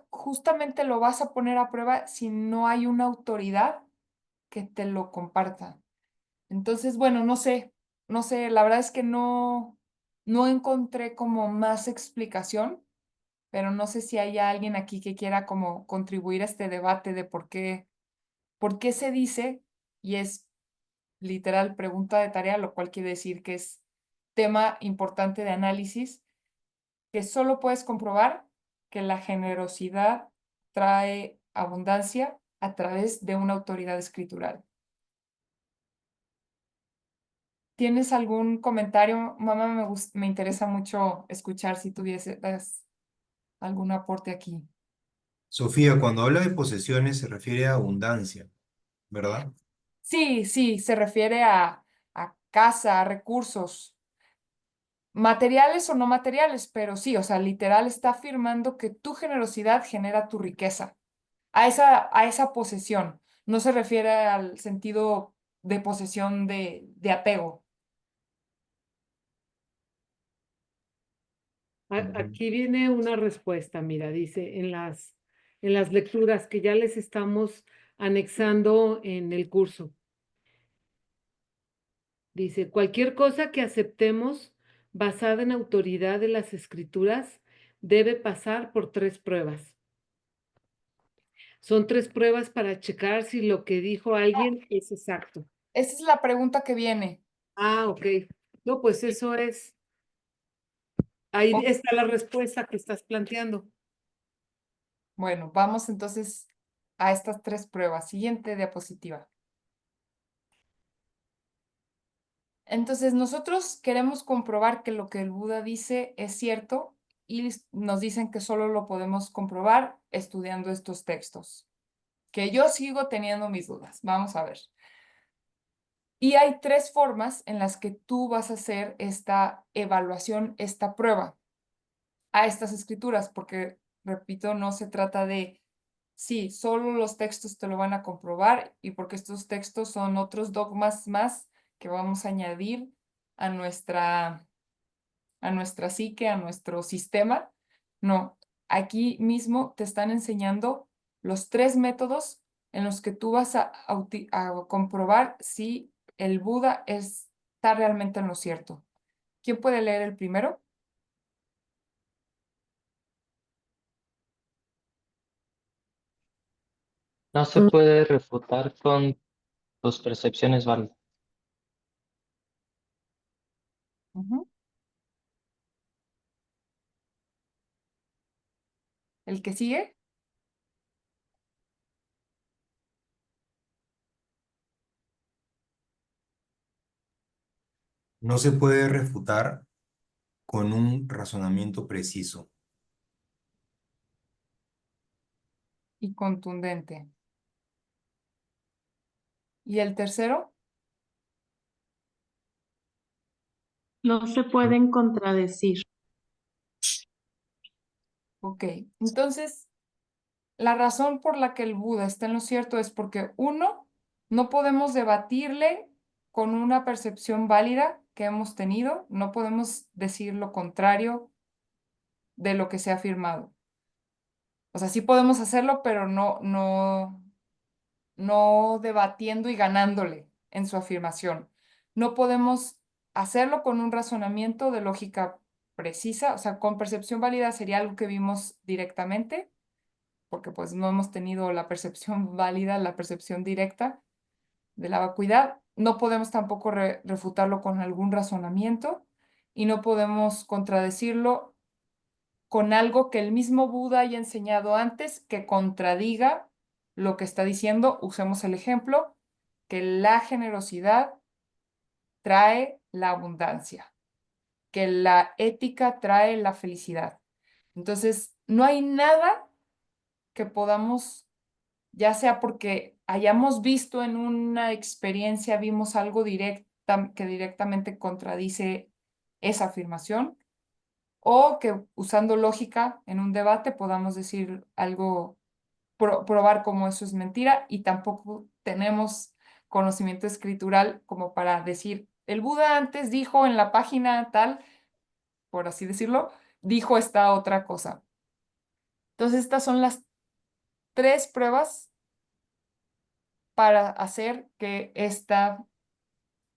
S1: justamente lo vas a poner a prueba si no hay una autoridad que te lo comparta. Entonces, bueno, no sé, la verdad es que no encontré como más explicación, pero no sé si hay alguien aquí que quiera como contribuir a este debate de por qué se dice, y es literal pregunta de tarea, lo cual quiere decir que es tema importante de análisis, que solo puedes comprobar que la generosidad trae abundancia a través de una autoridad escritural. ¿Tienes algún comentario? Mamá, me interesa mucho escuchar si tuvieses algún aporte aquí.
S2: Sofía, cuando habla de posesiones se refiere a abundancia, ¿verdad?
S1: Sí, sí, se refiere a casa, a recursos, materiales o no materiales, pero sí, o sea, literal está afirmando que tu generosidad genera tu riqueza, a esa posesión. No se refiere al sentido de posesión de apego.
S2: Ujú.
S7: Aquí viene una respuesta, mira, dice en las lecturas que ya les estamos anexando en el curso. Dice, cualquier cosa que aceptemos basada en autoridad de las escrituras debe pasar por 3 pruebas. Son 3 pruebas para checar si lo que dijo alguien es exacto.
S1: Esa es la pregunta que viene.
S7: Ah, ok. No, pues eso es. Ahí
S1: Ok.
S7: está la respuesta que estás planteando.
S1: Bueno, vamos entonces a estas 3 pruebas. Siguiente diapositiva. Entonces, nosotros queremos comprobar que lo que el Buda dice es cierto y nos dicen que solo lo podemos comprobar estudiando estos textos, que yo sigo teniendo mis dudas. Vamos a ver. Y hay 3 formas en las que tú vas a hacer esta evaluación, esta prueba a estas escrituras, porque, repito, no se trata de, sí, solo los textos te lo van a comprobar y porque estos textos son otros dogmas más que vamos a añadir a nuestra psique, a nuestro sistema. No, aquí mismo te están enseñando los 3 métodos en los que tú vas a comprobar si el Buda está realmente en lo cierto. ¿Quién puede leer el primero?
S6: No se puede refutar con tus percepciones válidas.
S1: Ujú. ¿El que sigue?
S2: No se puede refutar con un razonamiento preciso.
S1: Y contundente. ¿Y el tercero?
S5: No se pueden contradecir.
S1: Ok, entonces la razón por la que el Buda está en lo cierto es porque, uno, no podemos debatirle con una percepción válida que hemos tenido, no podemos decir lo contrario de lo que se ha afirmado. O sea, sí podemos hacerlo, pero no debatiendo y ganándole en su afirmación. No podemos hacerlo con un razonamiento de lógica precisa, o sea, con percepción válida sería algo que vimos directamente, porque pues no hemos tenido la percepción válida, la percepción directa de la vacuidad. No podemos tampoco refutarlo con algún razonamiento y no podemos contradecirlo con algo que el mismo Buda haya enseñado antes que contradiga lo que está diciendo. Usemos el ejemplo, que la generosidad trae la abundancia. que la ética trae la felicidad. Entonces, no hay nada que podamos, ya sea porque hayamos visto en una experiencia, vimos algo que directamente contradice esa afirmación, o que usando lógica en un debate podamos decir algo, probar cómo eso es mentira, y tampoco tenemos conocimiento escritural como para decir, el Buda antes dijo en la página tal, por así decirlo, dijo esta otra cosa. Entonces, estas son las tres pruebas para hacer que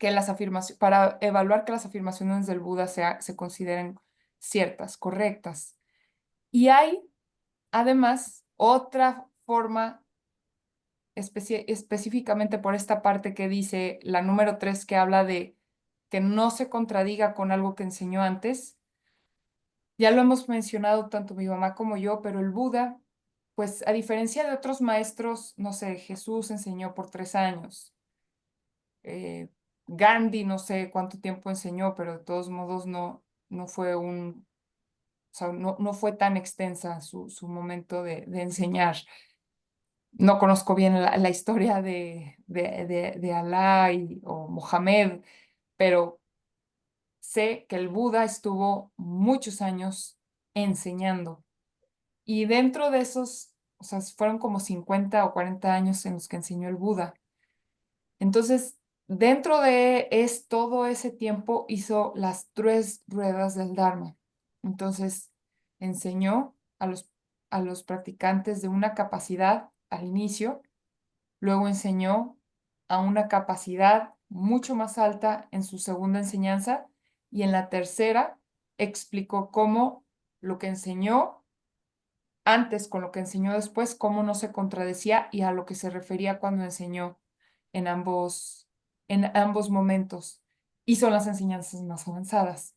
S1: las afirmaciones, para evaluar que las afirmaciones del Buda se consideren ciertas, correctas. Y hay, además, otra forma específicamente por esta parte que dice la número 3, que habla de que no se contradiga con algo que enseñó antes. Ya lo hemos mencionado tanto mi mamá como yo, pero el Buda, pues a diferencia de otros maestros, no sé, Jesús enseñó por 3 años. eh, Gandhi no sé cuánto tiempo enseñó, pero de todos modos no fue o sea, no fue tan extensa su momento de enseñar. No conozco bien la historia de Alá o Mohamed, pero sé que el Buda estuvo muchos años enseñando. Y dentro de esos, o sea, fueron como 50 o 40 años en los que enseñó el Buda. Entonces, dentro de todo ese tiempo hizo las tres ruedas del Dharma. Entonces, enseñó a los practicantes de una capacidad al inicio, luego enseñó a una capacidad mucho más alta en su segunda enseñanza, y en la tercera explicó cómo lo que enseñó antes con lo que enseñó después, cómo no se contradecía y a lo que se refería cuando enseñó en ambos momentos. Y son las enseñanzas más avanzadas.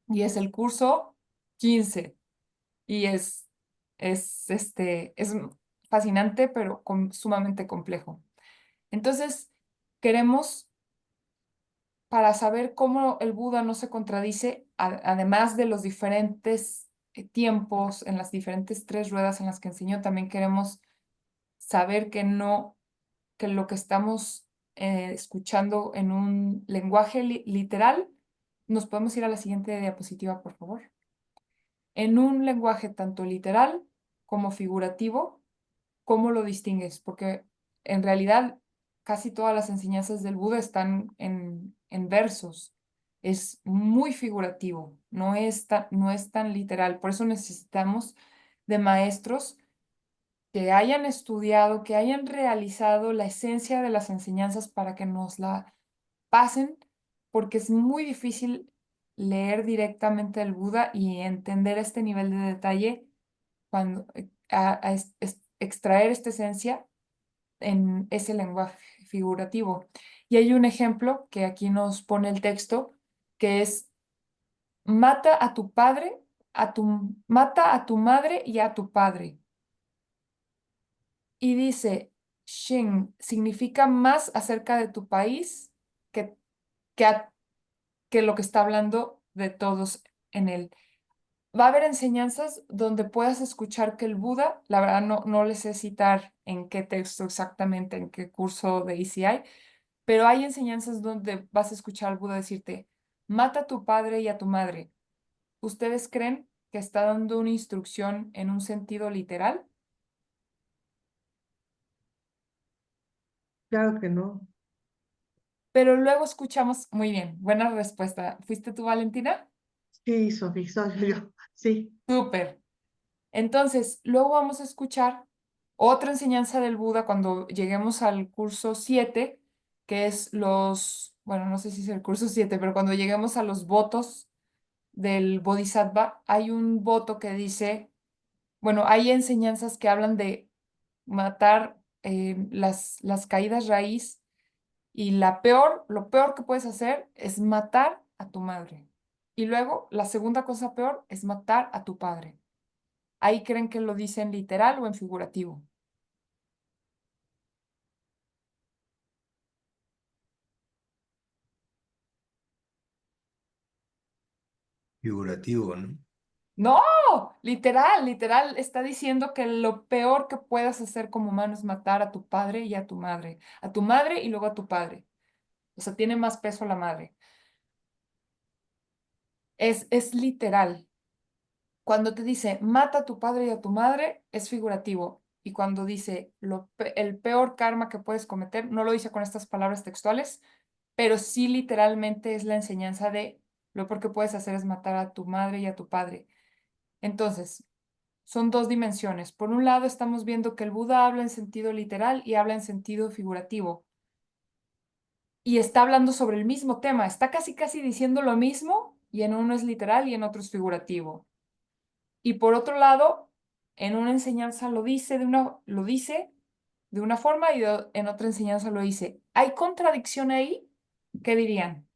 S1: Y es el curso 15. Y es fascinante, pero sumamente complejo. Entonces, queremos, para saber cómo el Buda no se contradice, además de los diferentes tiempos en las diferentes tres ruedas en las que enseñó, también queremos saber que lo que estamos escuchando en un lenguaje literal. Nos podemos ir a la siguiente diapositiva, por favor. En un lenguaje tanto literal como figurativo, ¿cómo lo distingues? Porque en realidad casi todas las enseñanzas del Buda están en versos. Es muy figurativo, no es tan literal. Por eso necesitamos de maestros que hayan estudiado, que hayan realizado la esencia de las enseñanzas para que nos la pasen, porque es muy difícil leer directamente el Buda y entender este nivel de detalle cuando extraer esta esencia en ese lenguaje figurativo. Y hay un ejemplo que aquí nos pone el texto, que es: mata a tu padre, mata a tu madre y a tu padre. Y dice, Shin significa más acerca de tu país que, que, que lo que está hablando de todos en él. Va a haber enseñanzas donde puedas escuchar que el Buda, la verdad no les sé citar en qué texto exactamente, en qué curso de ECI, pero hay enseñanzas donde vas a escuchar al Buda decirte, mata a tu padre y a tu madre. ¿Ustedes creen que está dando una instrucción en un sentido literal?
S4: Claro que no.
S1: Pero luego escuchamos, muy bien, buena respuesta. ¿Fuiste tú, Valentina?
S4: Sí, Sofi, soy yo. Sí,
S1: Súper. Entonces, luego vamos a escuchar otra enseñanza del Buda cuando lleguemos al curso 7, que es bueno, no sé si es el curso 7, pero cuando lleguemos a los votos del Bodhisattva, hay un voto que dice, bueno, hay enseñanzas que hablan de matar las caídas raíz, y lo peor que puedes hacer es matar a tu madre. Y luego, la segunda cosa peor es matar a tu padre. Ahí creen que lo dicen literal o en figurativo.
S2: Figurativo, ¿no?
S1: No, literal, literal, está diciendo que lo peor que puedas hacer como humano es matar a tu padre y a tu madre y luego a tu padre. O sea, tiene más peso la madre. Es literal. Cuando te dice mata a tu padre y a tu madre, es figurativo. Y cuando dice el peor karma que puedes cometer, no lo dice con estas palabras textuales, pero sí literalmente es la enseñanza de lo peor que puedes hacer es matar a tu madre y a tu padre. Entonces, son dos dimensiones. Por un lado, estamos viendo que el Buda habla en sentido literal y habla en sentido figurativo. Y está hablando sobre el mismo tema, está casi casi diciendo lo mismo y en uno es literal y en otro es figurativo. Y por otro lado, en una enseñanza lo dice de una forma y en otra enseñanza lo dice. ¿Hay contradicción ahí? ¿Qué dirían?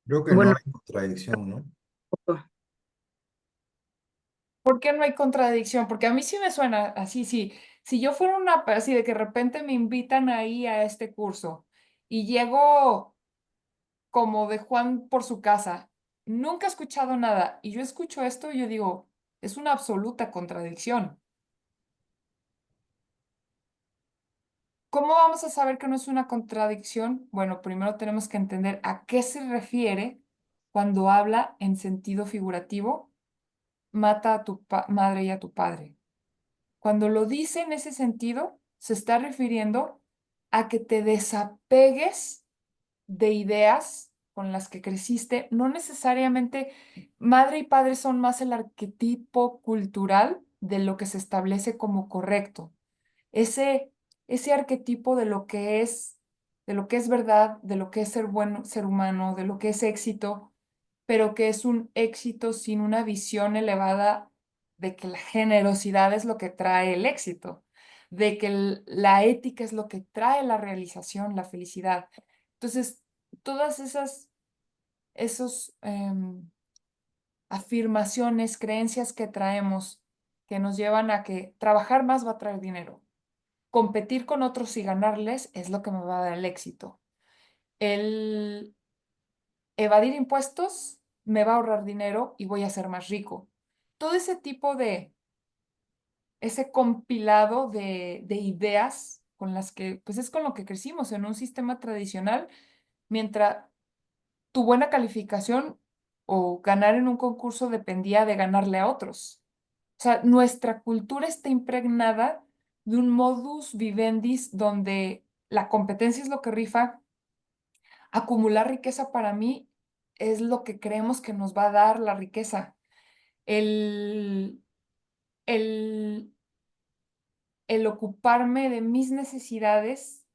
S2: Creo que no
S3: Bueno,
S2: hay contradicción, ¿no?
S1: ¿Por qué no hay contradicción? Porque a mí sí me suena así, sí. Si yo fuera así de que de repente me invitan ahí a este curso y llego como de Juan por su casa, nunca he escuchado nada y yo escucho esto y yo digo, es una absoluta contradicción. ¿Cómo vamos a saber que no es una contradicción? Bueno, primero tenemos que entender a qué se refiere cuando habla en sentido figurativo, mata a tu madre y a tu padre. Cuando lo dice en ese sentido, se está refiriendo a que te desapegues de ideas con las que creciste. No necesariamente madre y padre son más el arquetipo cultural de lo que se establece como correcto. Ese, ese arquetipo de lo que es verdad, de lo que es ser bueno, ser humano, de lo que es éxito, pero que es un éxito sin una visión elevada de que la generosidad es lo que trae el éxito, de que la ética es lo que trae la realización, la felicidad. Entonces, todas esos afirmaciones, creencias que traemos que nos llevan a que trabajar más va a traer dinero, competir con otros y ganarles es lo que me va a dar el éxito. El evadir impuestos me va a ahorrar dinero y voy a ser más rico. Todo ese tipo ese compilado de ideas con las que, pues es con lo que crecimos en un sistema tradicional, mientras tu buena calificación o ganar en un concurso dependía de ganarle a otros. O sea, nuestra cultura está impregnada de un modus vivendi donde la competencia es lo que rifa, acumular riqueza para mí es lo que creemos que nos va a dar la riqueza. El, el, el ocuparme de mis necesidades.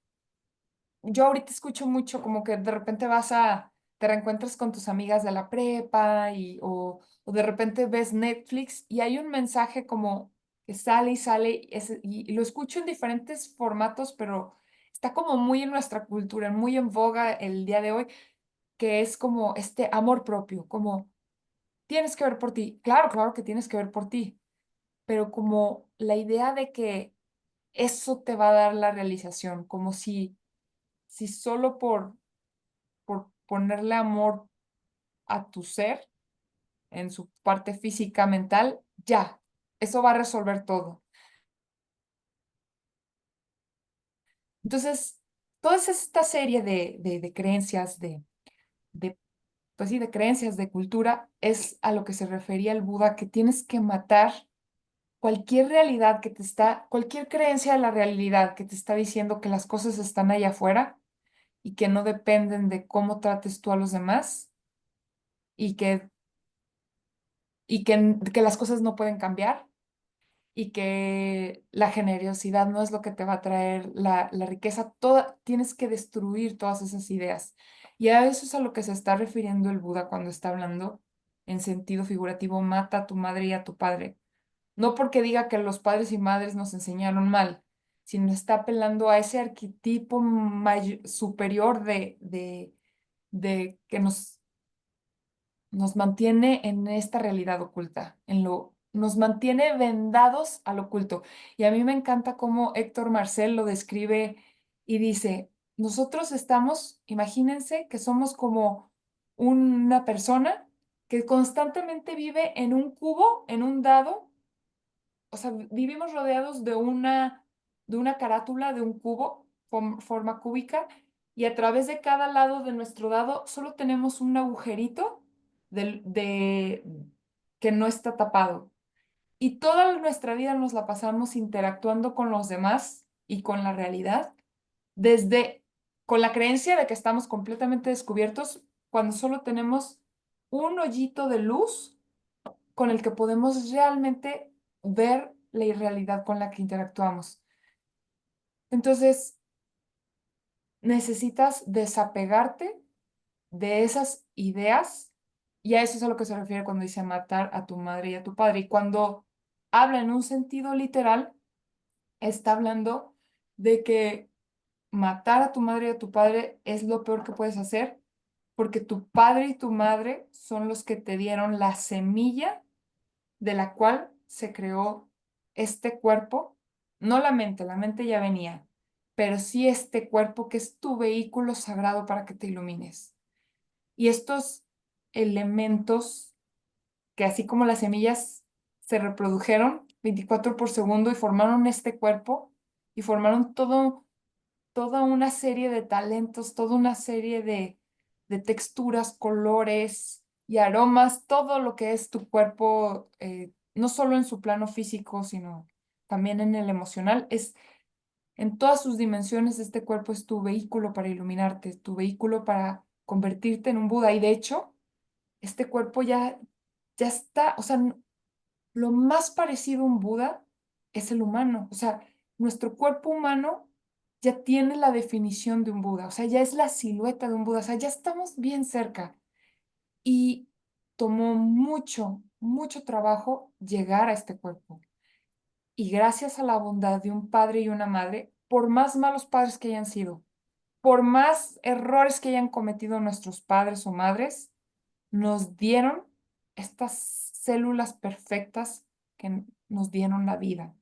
S1: Yo ahorita escucho mucho como que de repente te reencuentras con tus amigas de la prepa o de repente ves Netflix y hay un mensaje como que sale y sale y lo escucho en diferentes formatos, pero está como muy en nuestra cultura, muy en boga el día de hoy, que es como este amor propio, como tienes que ver por ti. Claro, claro que tienes que ver por ti, pero como la idea de que eso te va a dar la realización, como si solo por ponerle amor a tu ser en su parte física, mental, ya, eso va a resolver todo. Entonces, toda esta serie de creencias, de, pues sí, de creencias, de cultura, es a lo que se refería el Buda, que tienes que matar cualquier realidad cualquier creencia de la realidad que te está diciendo que las cosas están allá afuera y que no dependen de cómo trates tú a los demás y que las cosas no pueden cambiar y que la generosidad no es lo que te va a traer la riqueza. Tienes que destruir todas esas ideas. Y a eso es a lo que se está refiriendo el Buda cuando está hablando en sentido figurativo, mata a tu madre y a tu padre. No porque diga que los padres y madres nos enseñaron mal, sino está apelando a ese arquetipo superior de que nos mantiene en esta realidad oculta, nos mantiene vendados al oculto. Y a mí me encanta cómo Héctor Marcel lo describe y dice, nosotros estamos, imagínense que somos como una persona que constantemente vive en un cubo, en un dado, o sea, vivimos rodeados de una carátula, de un cubo, forma cúbica, y a través de cada lado de nuestro dado solo tenemos un agujerito que no está tapado. Y toda nuestra vida nos la pasamos interactuando con los demás y con la realidad, desde con la creencia de que estamos completamente descubiertos cuando solo tenemos un hoyito de luz con el que podemos realmente ver la irrealidad con la que interactuamos. Entonces, necesitas desapegarte de esas ideas y a eso es a lo que se refiere cuando dice matar a tu madre y a tu padre. Y cuando habla en un sentido literal, está hablando de que matar a tu madre y a tu padre es lo peor que puedes hacer porque tu padre y tu madre son los que te dieron la semilla de la cual se creó este cuerpo, no la mente ya venía, pero sí este cuerpo que es tu vehículo sagrado para que te ilumines. Y estos elementos que así como las semillas se reprodujeron 24 por segundo y formaron este cuerpo y formaron toda una serie de talentos, toda una serie de texturas, colores y aromas, todo lo que es tu cuerpo, no solo en su plano físico, sino también en el emocional, es en todas sus dimensiones, este cuerpo es tu vehículo para iluminarte, tu vehículo para convertirte en un Buda. Y de hecho, este cuerpo ya está, o sea, lo más parecido a un Buda es el humano. O sea, nuestro cuerpo humano ya tiene la definición de un Buda, o sea, ya es la silueta de un Buda, o sea, ya estamos bien cerca. Y tomó mucho, mucho trabajo llegar a este cuerpo. Y gracias a la bondad de un padre y una madre, por más malos padres que hayan sido, por más errores que hayan cometido nuestros padres o madres, nos dieron estas células perfectas que nos dieron la vida,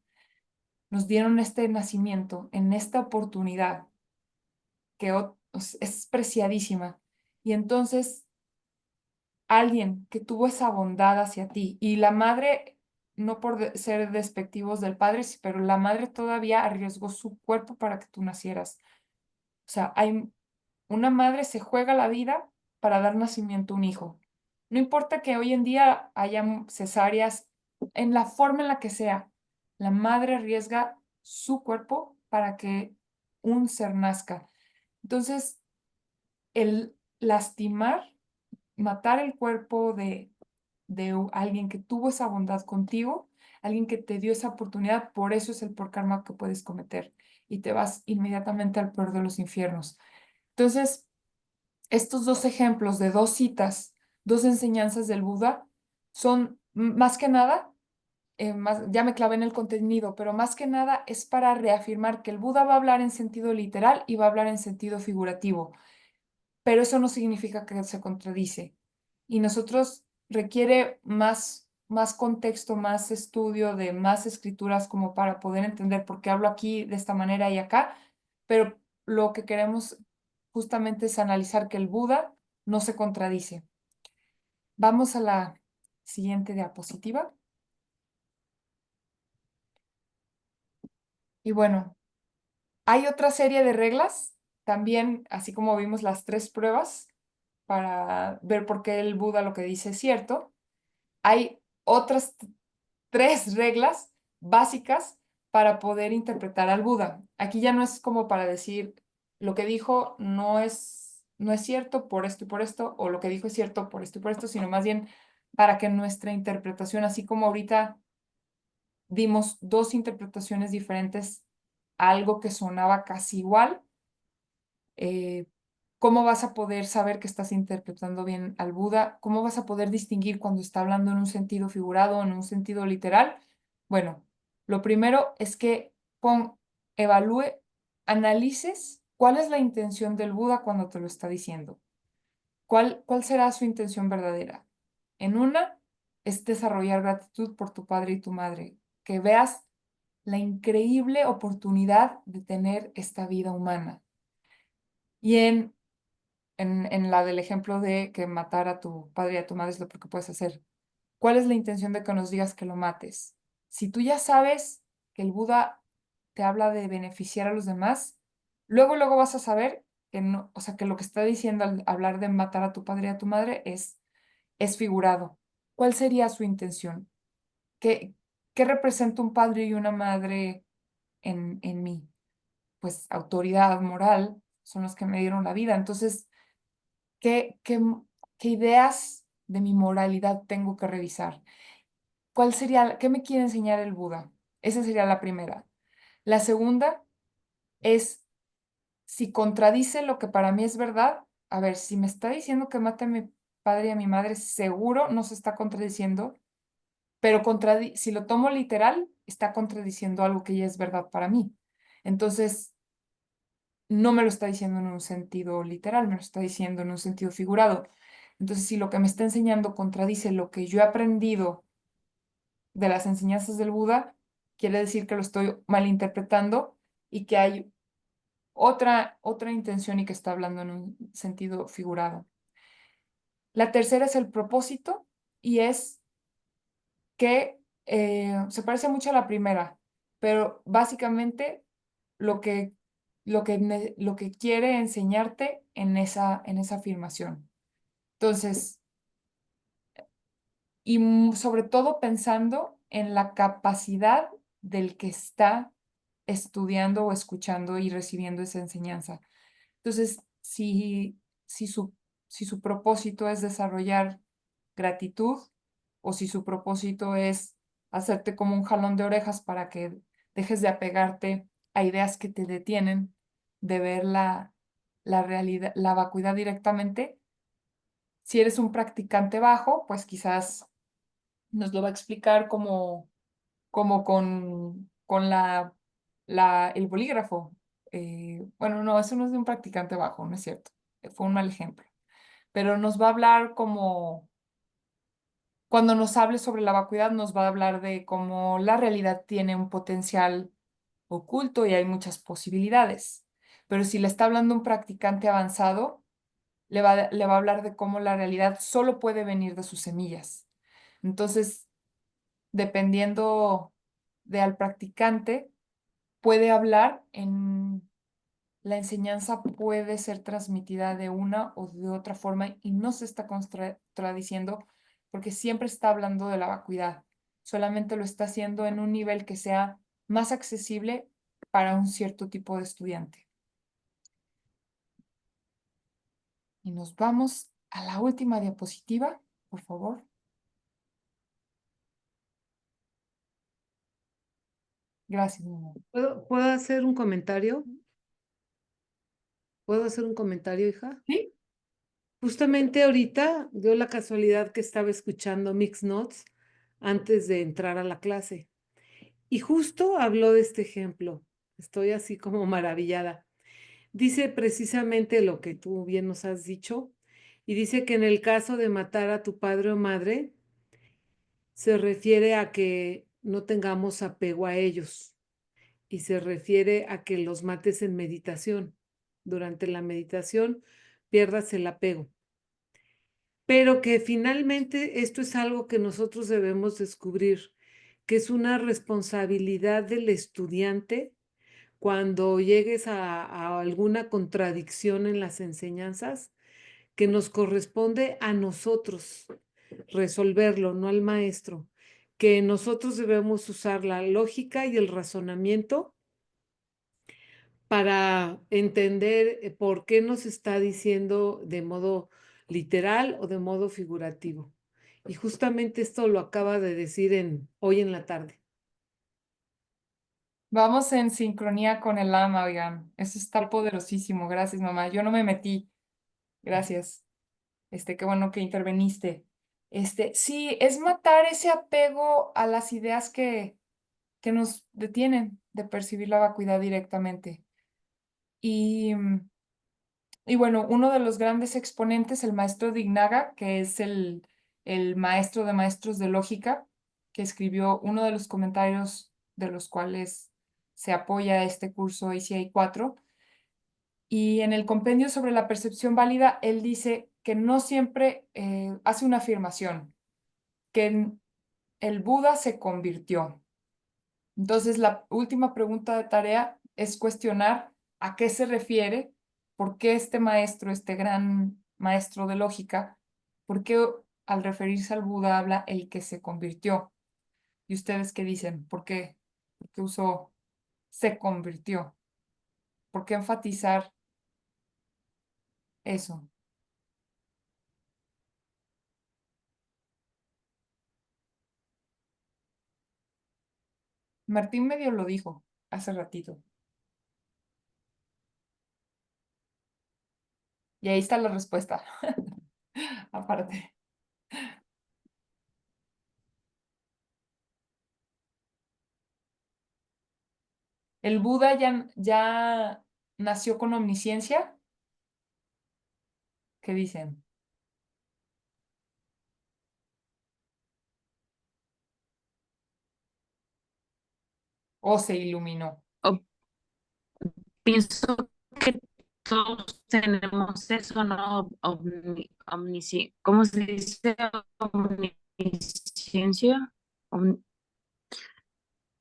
S1: nos dieron este nacimiento en esta oportunidad que es preciadísima. Y entonces alguien que tuvo esa bondad hacia ti y la madre, no por ser despectivos del padre, pero la madre todavía arriesgó su cuerpo para que tú nacieras. O sea, una madre se juega la vida para dar nacimiento a un hijo. No importa que hoy en día haya cesáreas, en la forma en la que sea, la madre arriesga su cuerpo para que un ser nazca. Entonces, el lastimar, matar el cuerpo de alguien que tuvo esa bondad contigo, alguien que te dio esa oportunidad, por eso es el peor karma que puedes cometer y te vas inmediatamente al peor de los infiernos. Entonces, estos dos ejemplos de dos citas, dos enseñanzas del Buda, son más que nada, ya me clavé en el contenido, pero más que nada es para reafirmar que el Buda va a hablar en sentido literal y va a hablar en sentido figurativo, pero eso no significa que se contradice. Y nosotros requiere más contexto, más estudio de más escrituras como para poder entender por qué hablo aquí de esta manera y acá, pero lo que queremos justamente es analizar que el Buda no se contradice. Vamos a la siguiente diapositiva. Y bueno, hay otra serie de reglas, también así como vimos las tres pruebas para ver por qué el Buda lo que dice es cierto. Hay otras tres reglas básicas para poder interpretar al Buda. Aquí ya no es como para decir lo que dijo no es cierto por esto y por esto, o lo que dijo es cierto por esto y por esto, sino más bien para que nuestra interpretación, así como ahorita dimos dos interpretaciones diferentes a algo que sonaba casi igual, eh, ¿cómo vas a poder saber que estás interpretando bien al Buda? ¿Cómo vas a poder distinguir cuando está hablando en un sentido figurado o en un sentido literal? Bueno, lo primero es que evalúe, analices cuál es la intención del Buda cuando te lo está diciendo. ¿Cuál será su intención verdadera? En una es desarrollar gratitud por tu padre y tu madre, que veas la increíble oportunidad de tener esta vida humana. Y en la del ejemplo de que matar a tu padre y a tu madre es lo que puedes hacer. ¿Cuál es la intención de que nos digas que lo mates? Si tú ya sabes que el Buda te habla de beneficiar a los demás, luego vas a saber que no, o sea, que lo que está diciendo al hablar de matar a tu padre y a tu madre es figurado. ¿Cuál sería su intención? ¿Qué representa un padre y una madre en mí? Pues autoridad moral, son los que me dieron la vida. Entonces, ¿qué, qué, qué ideas de mi moralidad tengo que revisar? ¿Cuál sería, qué me quiere enseñar el Buda? Esa sería la primera. La segunda es si contradice lo que para mí es verdad. A ver, si me está diciendo que mate a mi padre y a mi madre, seguro no se está contradiciendo, pero si lo tomo literal, está contradiciendo algo que ya es verdad para mí. Entonces, no me lo está diciendo en un sentido literal, me lo está diciendo en un sentido figurado. Entonces, si lo que me está enseñando contradice lo que yo he aprendido de las enseñanzas del Buda, quiere decir que lo estoy malinterpretando y que hay otra intención y que está hablando en un sentido figurado. La tercera es el propósito y es que se parece mucho a la primera, pero básicamente lo que, lo que quiere enseñarte en esa afirmación. Entonces, y sobre todo pensando en la capacidad del que está estudiando o escuchando y recibiendo esa enseñanza. Entonces, si su, si su propósito es desarrollar gratitud o si su propósito es hacerte como un jalón de orejas para que dejes de apegarte a ideas que te detienen de ver la realidad, la vacuidad directamente. Si eres un practicante bajo, pues quizás nos lo va a explicar como con el bolígrafo. Bueno, no, eso no es de un practicante bajo, no es cierto. Fue un mal ejemplo. Pero nos va a hablar como, cuando nos hable sobre la vacuidad, nos va a hablar de cómo la realidad tiene un potencial oculto y hay muchas posibilidades. Pero si le está hablando un practicante avanzado, le va a hablar de cómo la realidad solo puede venir de sus semillas. Entonces, dependiendo de al practicante, puede hablar en la enseñanza puede ser transmitida de una o de otra forma y no se está contradiciendo porque siempre está hablando de la vacuidad. Solamente lo está haciendo en un nivel que sea más accesible para un cierto tipo de estudiante. Y nos vamos a la última diapositiva, por favor. Gracias, mamá.
S7: ¿Puedo hacer un comentario? ¿Puedo hacer un comentario, hija?
S1: ¿Sí?
S7: Justamente ahorita dio la casualidad que estaba escuchando Mix Notes antes de entrar a la clase. Y justo habló de este ejemplo. Estoy así como maravillada. Dice precisamente lo que tú bien nos has dicho. Y dice que en el caso de matar a tu padre o madre, se refiere a que no tengamos apego a ellos. Y se refiere a que los mates en meditación. Durante la meditación pierdas el apego. Pero que finalmente esto es algo que nosotros debemos descubrir, que es una responsabilidad del estudiante cuando llegues a alguna contradicción en las enseñanzas, que nos corresponde a nosotros resolverlo, no al maestro, que nosotros debemos usar la lógica y el razonamiento para entender por qué nos está diciendo de modo literal o de modo figurativo. Y justamente esto lo acaba de decir hoy en la tarde.
S1: Vamos en sincronía con el ama, oigan. Eso está poderosísimo. Gracias, mamá. Yo no me metí. Gracias. Qué bueno que interveniste. Sí, es matar ese apego a las ideas que nos detienen de percibir la vacuidad directamente. Y bueno, uno de los grandes exponentes, el maestro Dignaga, que es el maestro de maestros de lógica, que escribió uno de los comentarios de los cuales se apoya este curso ACI 4. Y en el compendio sobre la percepción válida, él dice que no siempre hace una afirmación, que el Buda se convirtió. Entonces, la última pregunta de tarea es cuestionar a qué se refiere, por qué este maestro, este gran maestro de lógica, por qué al referirse al Buda habla el que se convirtió. ¿Y ustedes qué dicen? ¿Por qué? ¿Por qué usó se convirtió? ¿Por qué enfatizar eso? Martín medio lo dijo hace ratito. Y ahí está la respuesta. Aparte. ¿El Buda ya nació con omnisciencia? ¿Qué dicen? ¿O se iluminó?
S3: O pienso que todos tenemos eso, ¿no? ¿Cómo se dice? Omnisciencia, Om-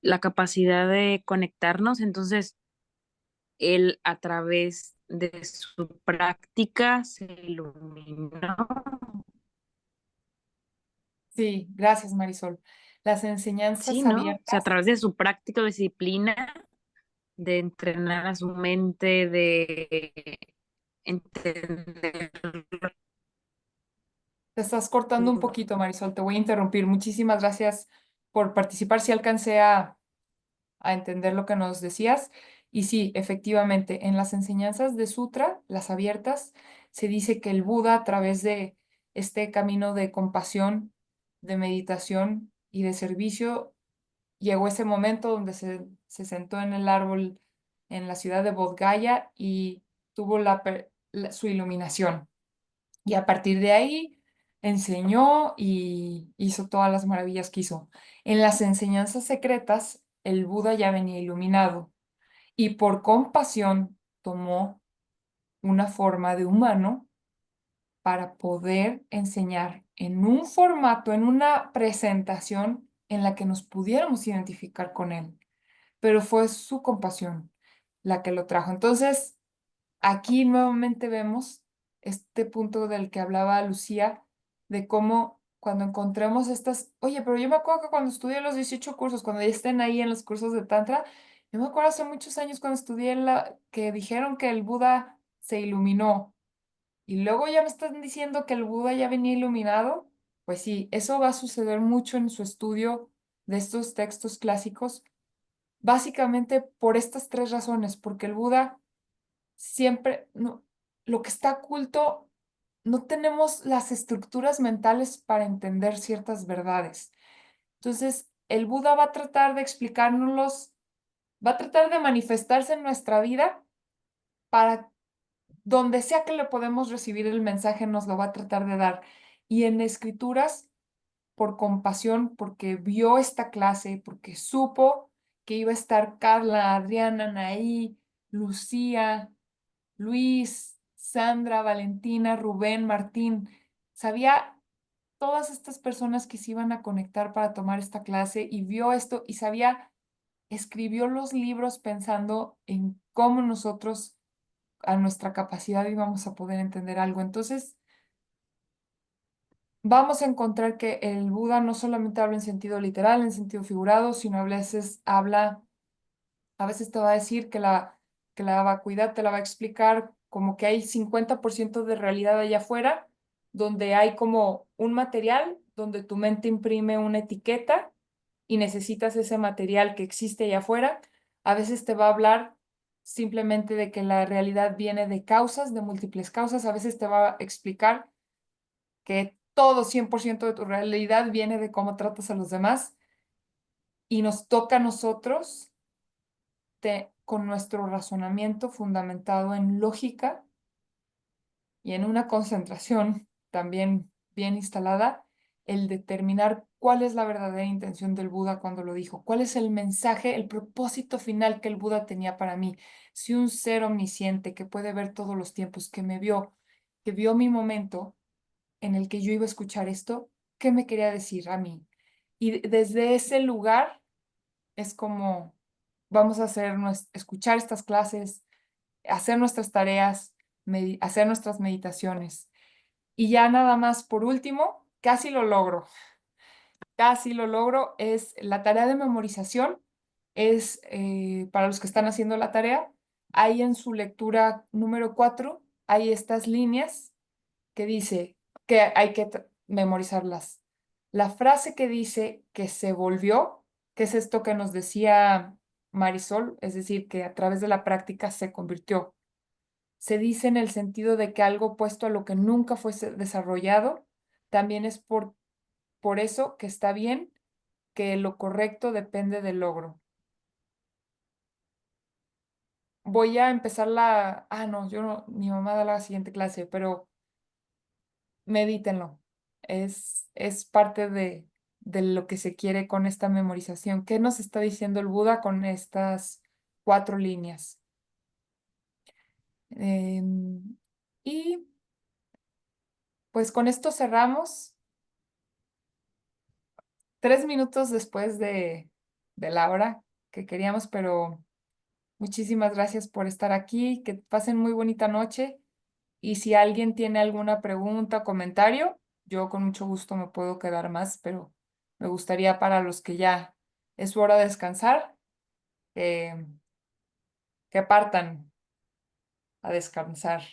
S3: la capacidad de conectarnos. Entonces, él a través de su práctica se iluminó.
S1: Sí, gracias, Marisol. Las
S3: Sí,
S1: enseñanzas
S3: ¿no? O sea, a
S1: abiertas.
S3: través de su práctica o disciplina, de entrenar a su mente, de entender.
S1: Te estás cortando un poquito, Marisol. Te voy a interrumpir. Muchísimas gracias por participar. Si alcancé a entender lo que nos decías. Y sí, efectivamente, en las enseñanzas de Sutra, las abiertas, se dice que el Buda, a través de este camino de compasión, de meditación y de servicio, llegó ese momento donde se sentó en el árbol en la ciudad de Bodh Gaya y tuvo su iluminación. Y a partir de ahí enseñó y hizo todas las maravillas que hizo. En las enseñanzas secretas, el Buda ya venía iluminado y por compasión tomó una forma de humano para poder enseñar en un formato, en una presentación en la que nos pudiéramos identificar con él. Pero fue su compasión la que lo trajo. Entonces, aquí nuevamente vemos este punto del que hablaba Lucía, de cómo cuando encontremos estas, oye, pero yo me acuerdo que cuando estudié los 18 cursos, cuando ya estén ahí en los cursos de Tantra, yo me acuerdo hace muchos años cuando estudié que dijeron que el Buda se iluminó y luego ya me están diciendo que el Buda ya venía iluminado. Pues sí, eso va a suceder mucho en su estudio de estos textos clásicos, básicamente por estas tres razones, porque el Buda siempre, no, lo que está oculto, no tenemos las estructuras mentales para entender ciertas verdades. Entonces, el Buda va a tratar de explicárnoslos, va a tratar de manifestarse en nuestra vida para donde sea que le podemos recibir el mensaje, nos lo va a tratar de dar. Y en escrituras, por compasión, porque vio esta clase, porque supo que iba a estar Carla, Adriana, Anaí, Lucía, Luis, Sandra, Valentina, Rubén, Martín. Sabía todas estas personas que se iban a conectar para tomar esta clase y vio esto y sabía, escribió los libros pensando en cómo nosotros a nuestra capacidad íbamos a poder entender algo. Entonces, vamos a encontrar que el Buda no solamente habla en sentido literal, en sentido figurado, sino a veces habla. A veces te va a decir que la vacuidad te la va a explicar como que hay 50% de realidad allá afuera, donde hay como un material donde tu mente imprime una etiqueta y necesitas ese material que existe allá afuera. A veces te va a hablar simplemente de que la realidad viene de causas, de múltiples causas. A veces te va a explicar que todo 100% de tu realidad viene de cómo tratas a los demás y nos toca a nosotros con nuestro razonamiento fundamentado en lógica y en una concentración también bien instalada, el determinar cuál es la verdadera intención del Buda cuando lo dijo, cuál es el mensaje, el propósito final que el Buda tenía para mí. Si un ser omnisciente que puede ver todos los tiempos, que vio mi momento en el que yo iba a escuchar esto, ¿qué me quería decir a mí? Y desde ese lugar es como vamos a escuchar estas clases, hacer nuestras tareas, hacer nuestras meditaciones. Y ya nada más, por último, casi lo logro, es la tarea de memorización, es para los que están haciendo la tarea, ahí en su lectura número 4, hay estas líneas que dice que hay que memorizarlas. La frase que dice que se volvió, que es esto que nos decía Marisol, es decir, que a través de la práctica se convirtió. Se dice en el sentido de que algo opuesto a lo que nunca fue desarrollado, también es por eso que está bien que lo correcto depende del logro. Voy a empezar no, yo no, mi mamá da la siguiente clase, pero medítenlo. Es parte de lo que se quiere con esta memorización. ¿Qué nos está diciendo el Buda con estas 4 líneas? Y pues con esto cerramos. 3 minutos después de la hora que queríamos, pero muchísimas gracias por estar aquí. Que pasen muy bonita noche. Y si alguien tiene alguna pregunta o comentario, yo con mucho gusto me puedo quedar más, pero me gustaría para los que ya es su hora de descansar, que partan a descansar.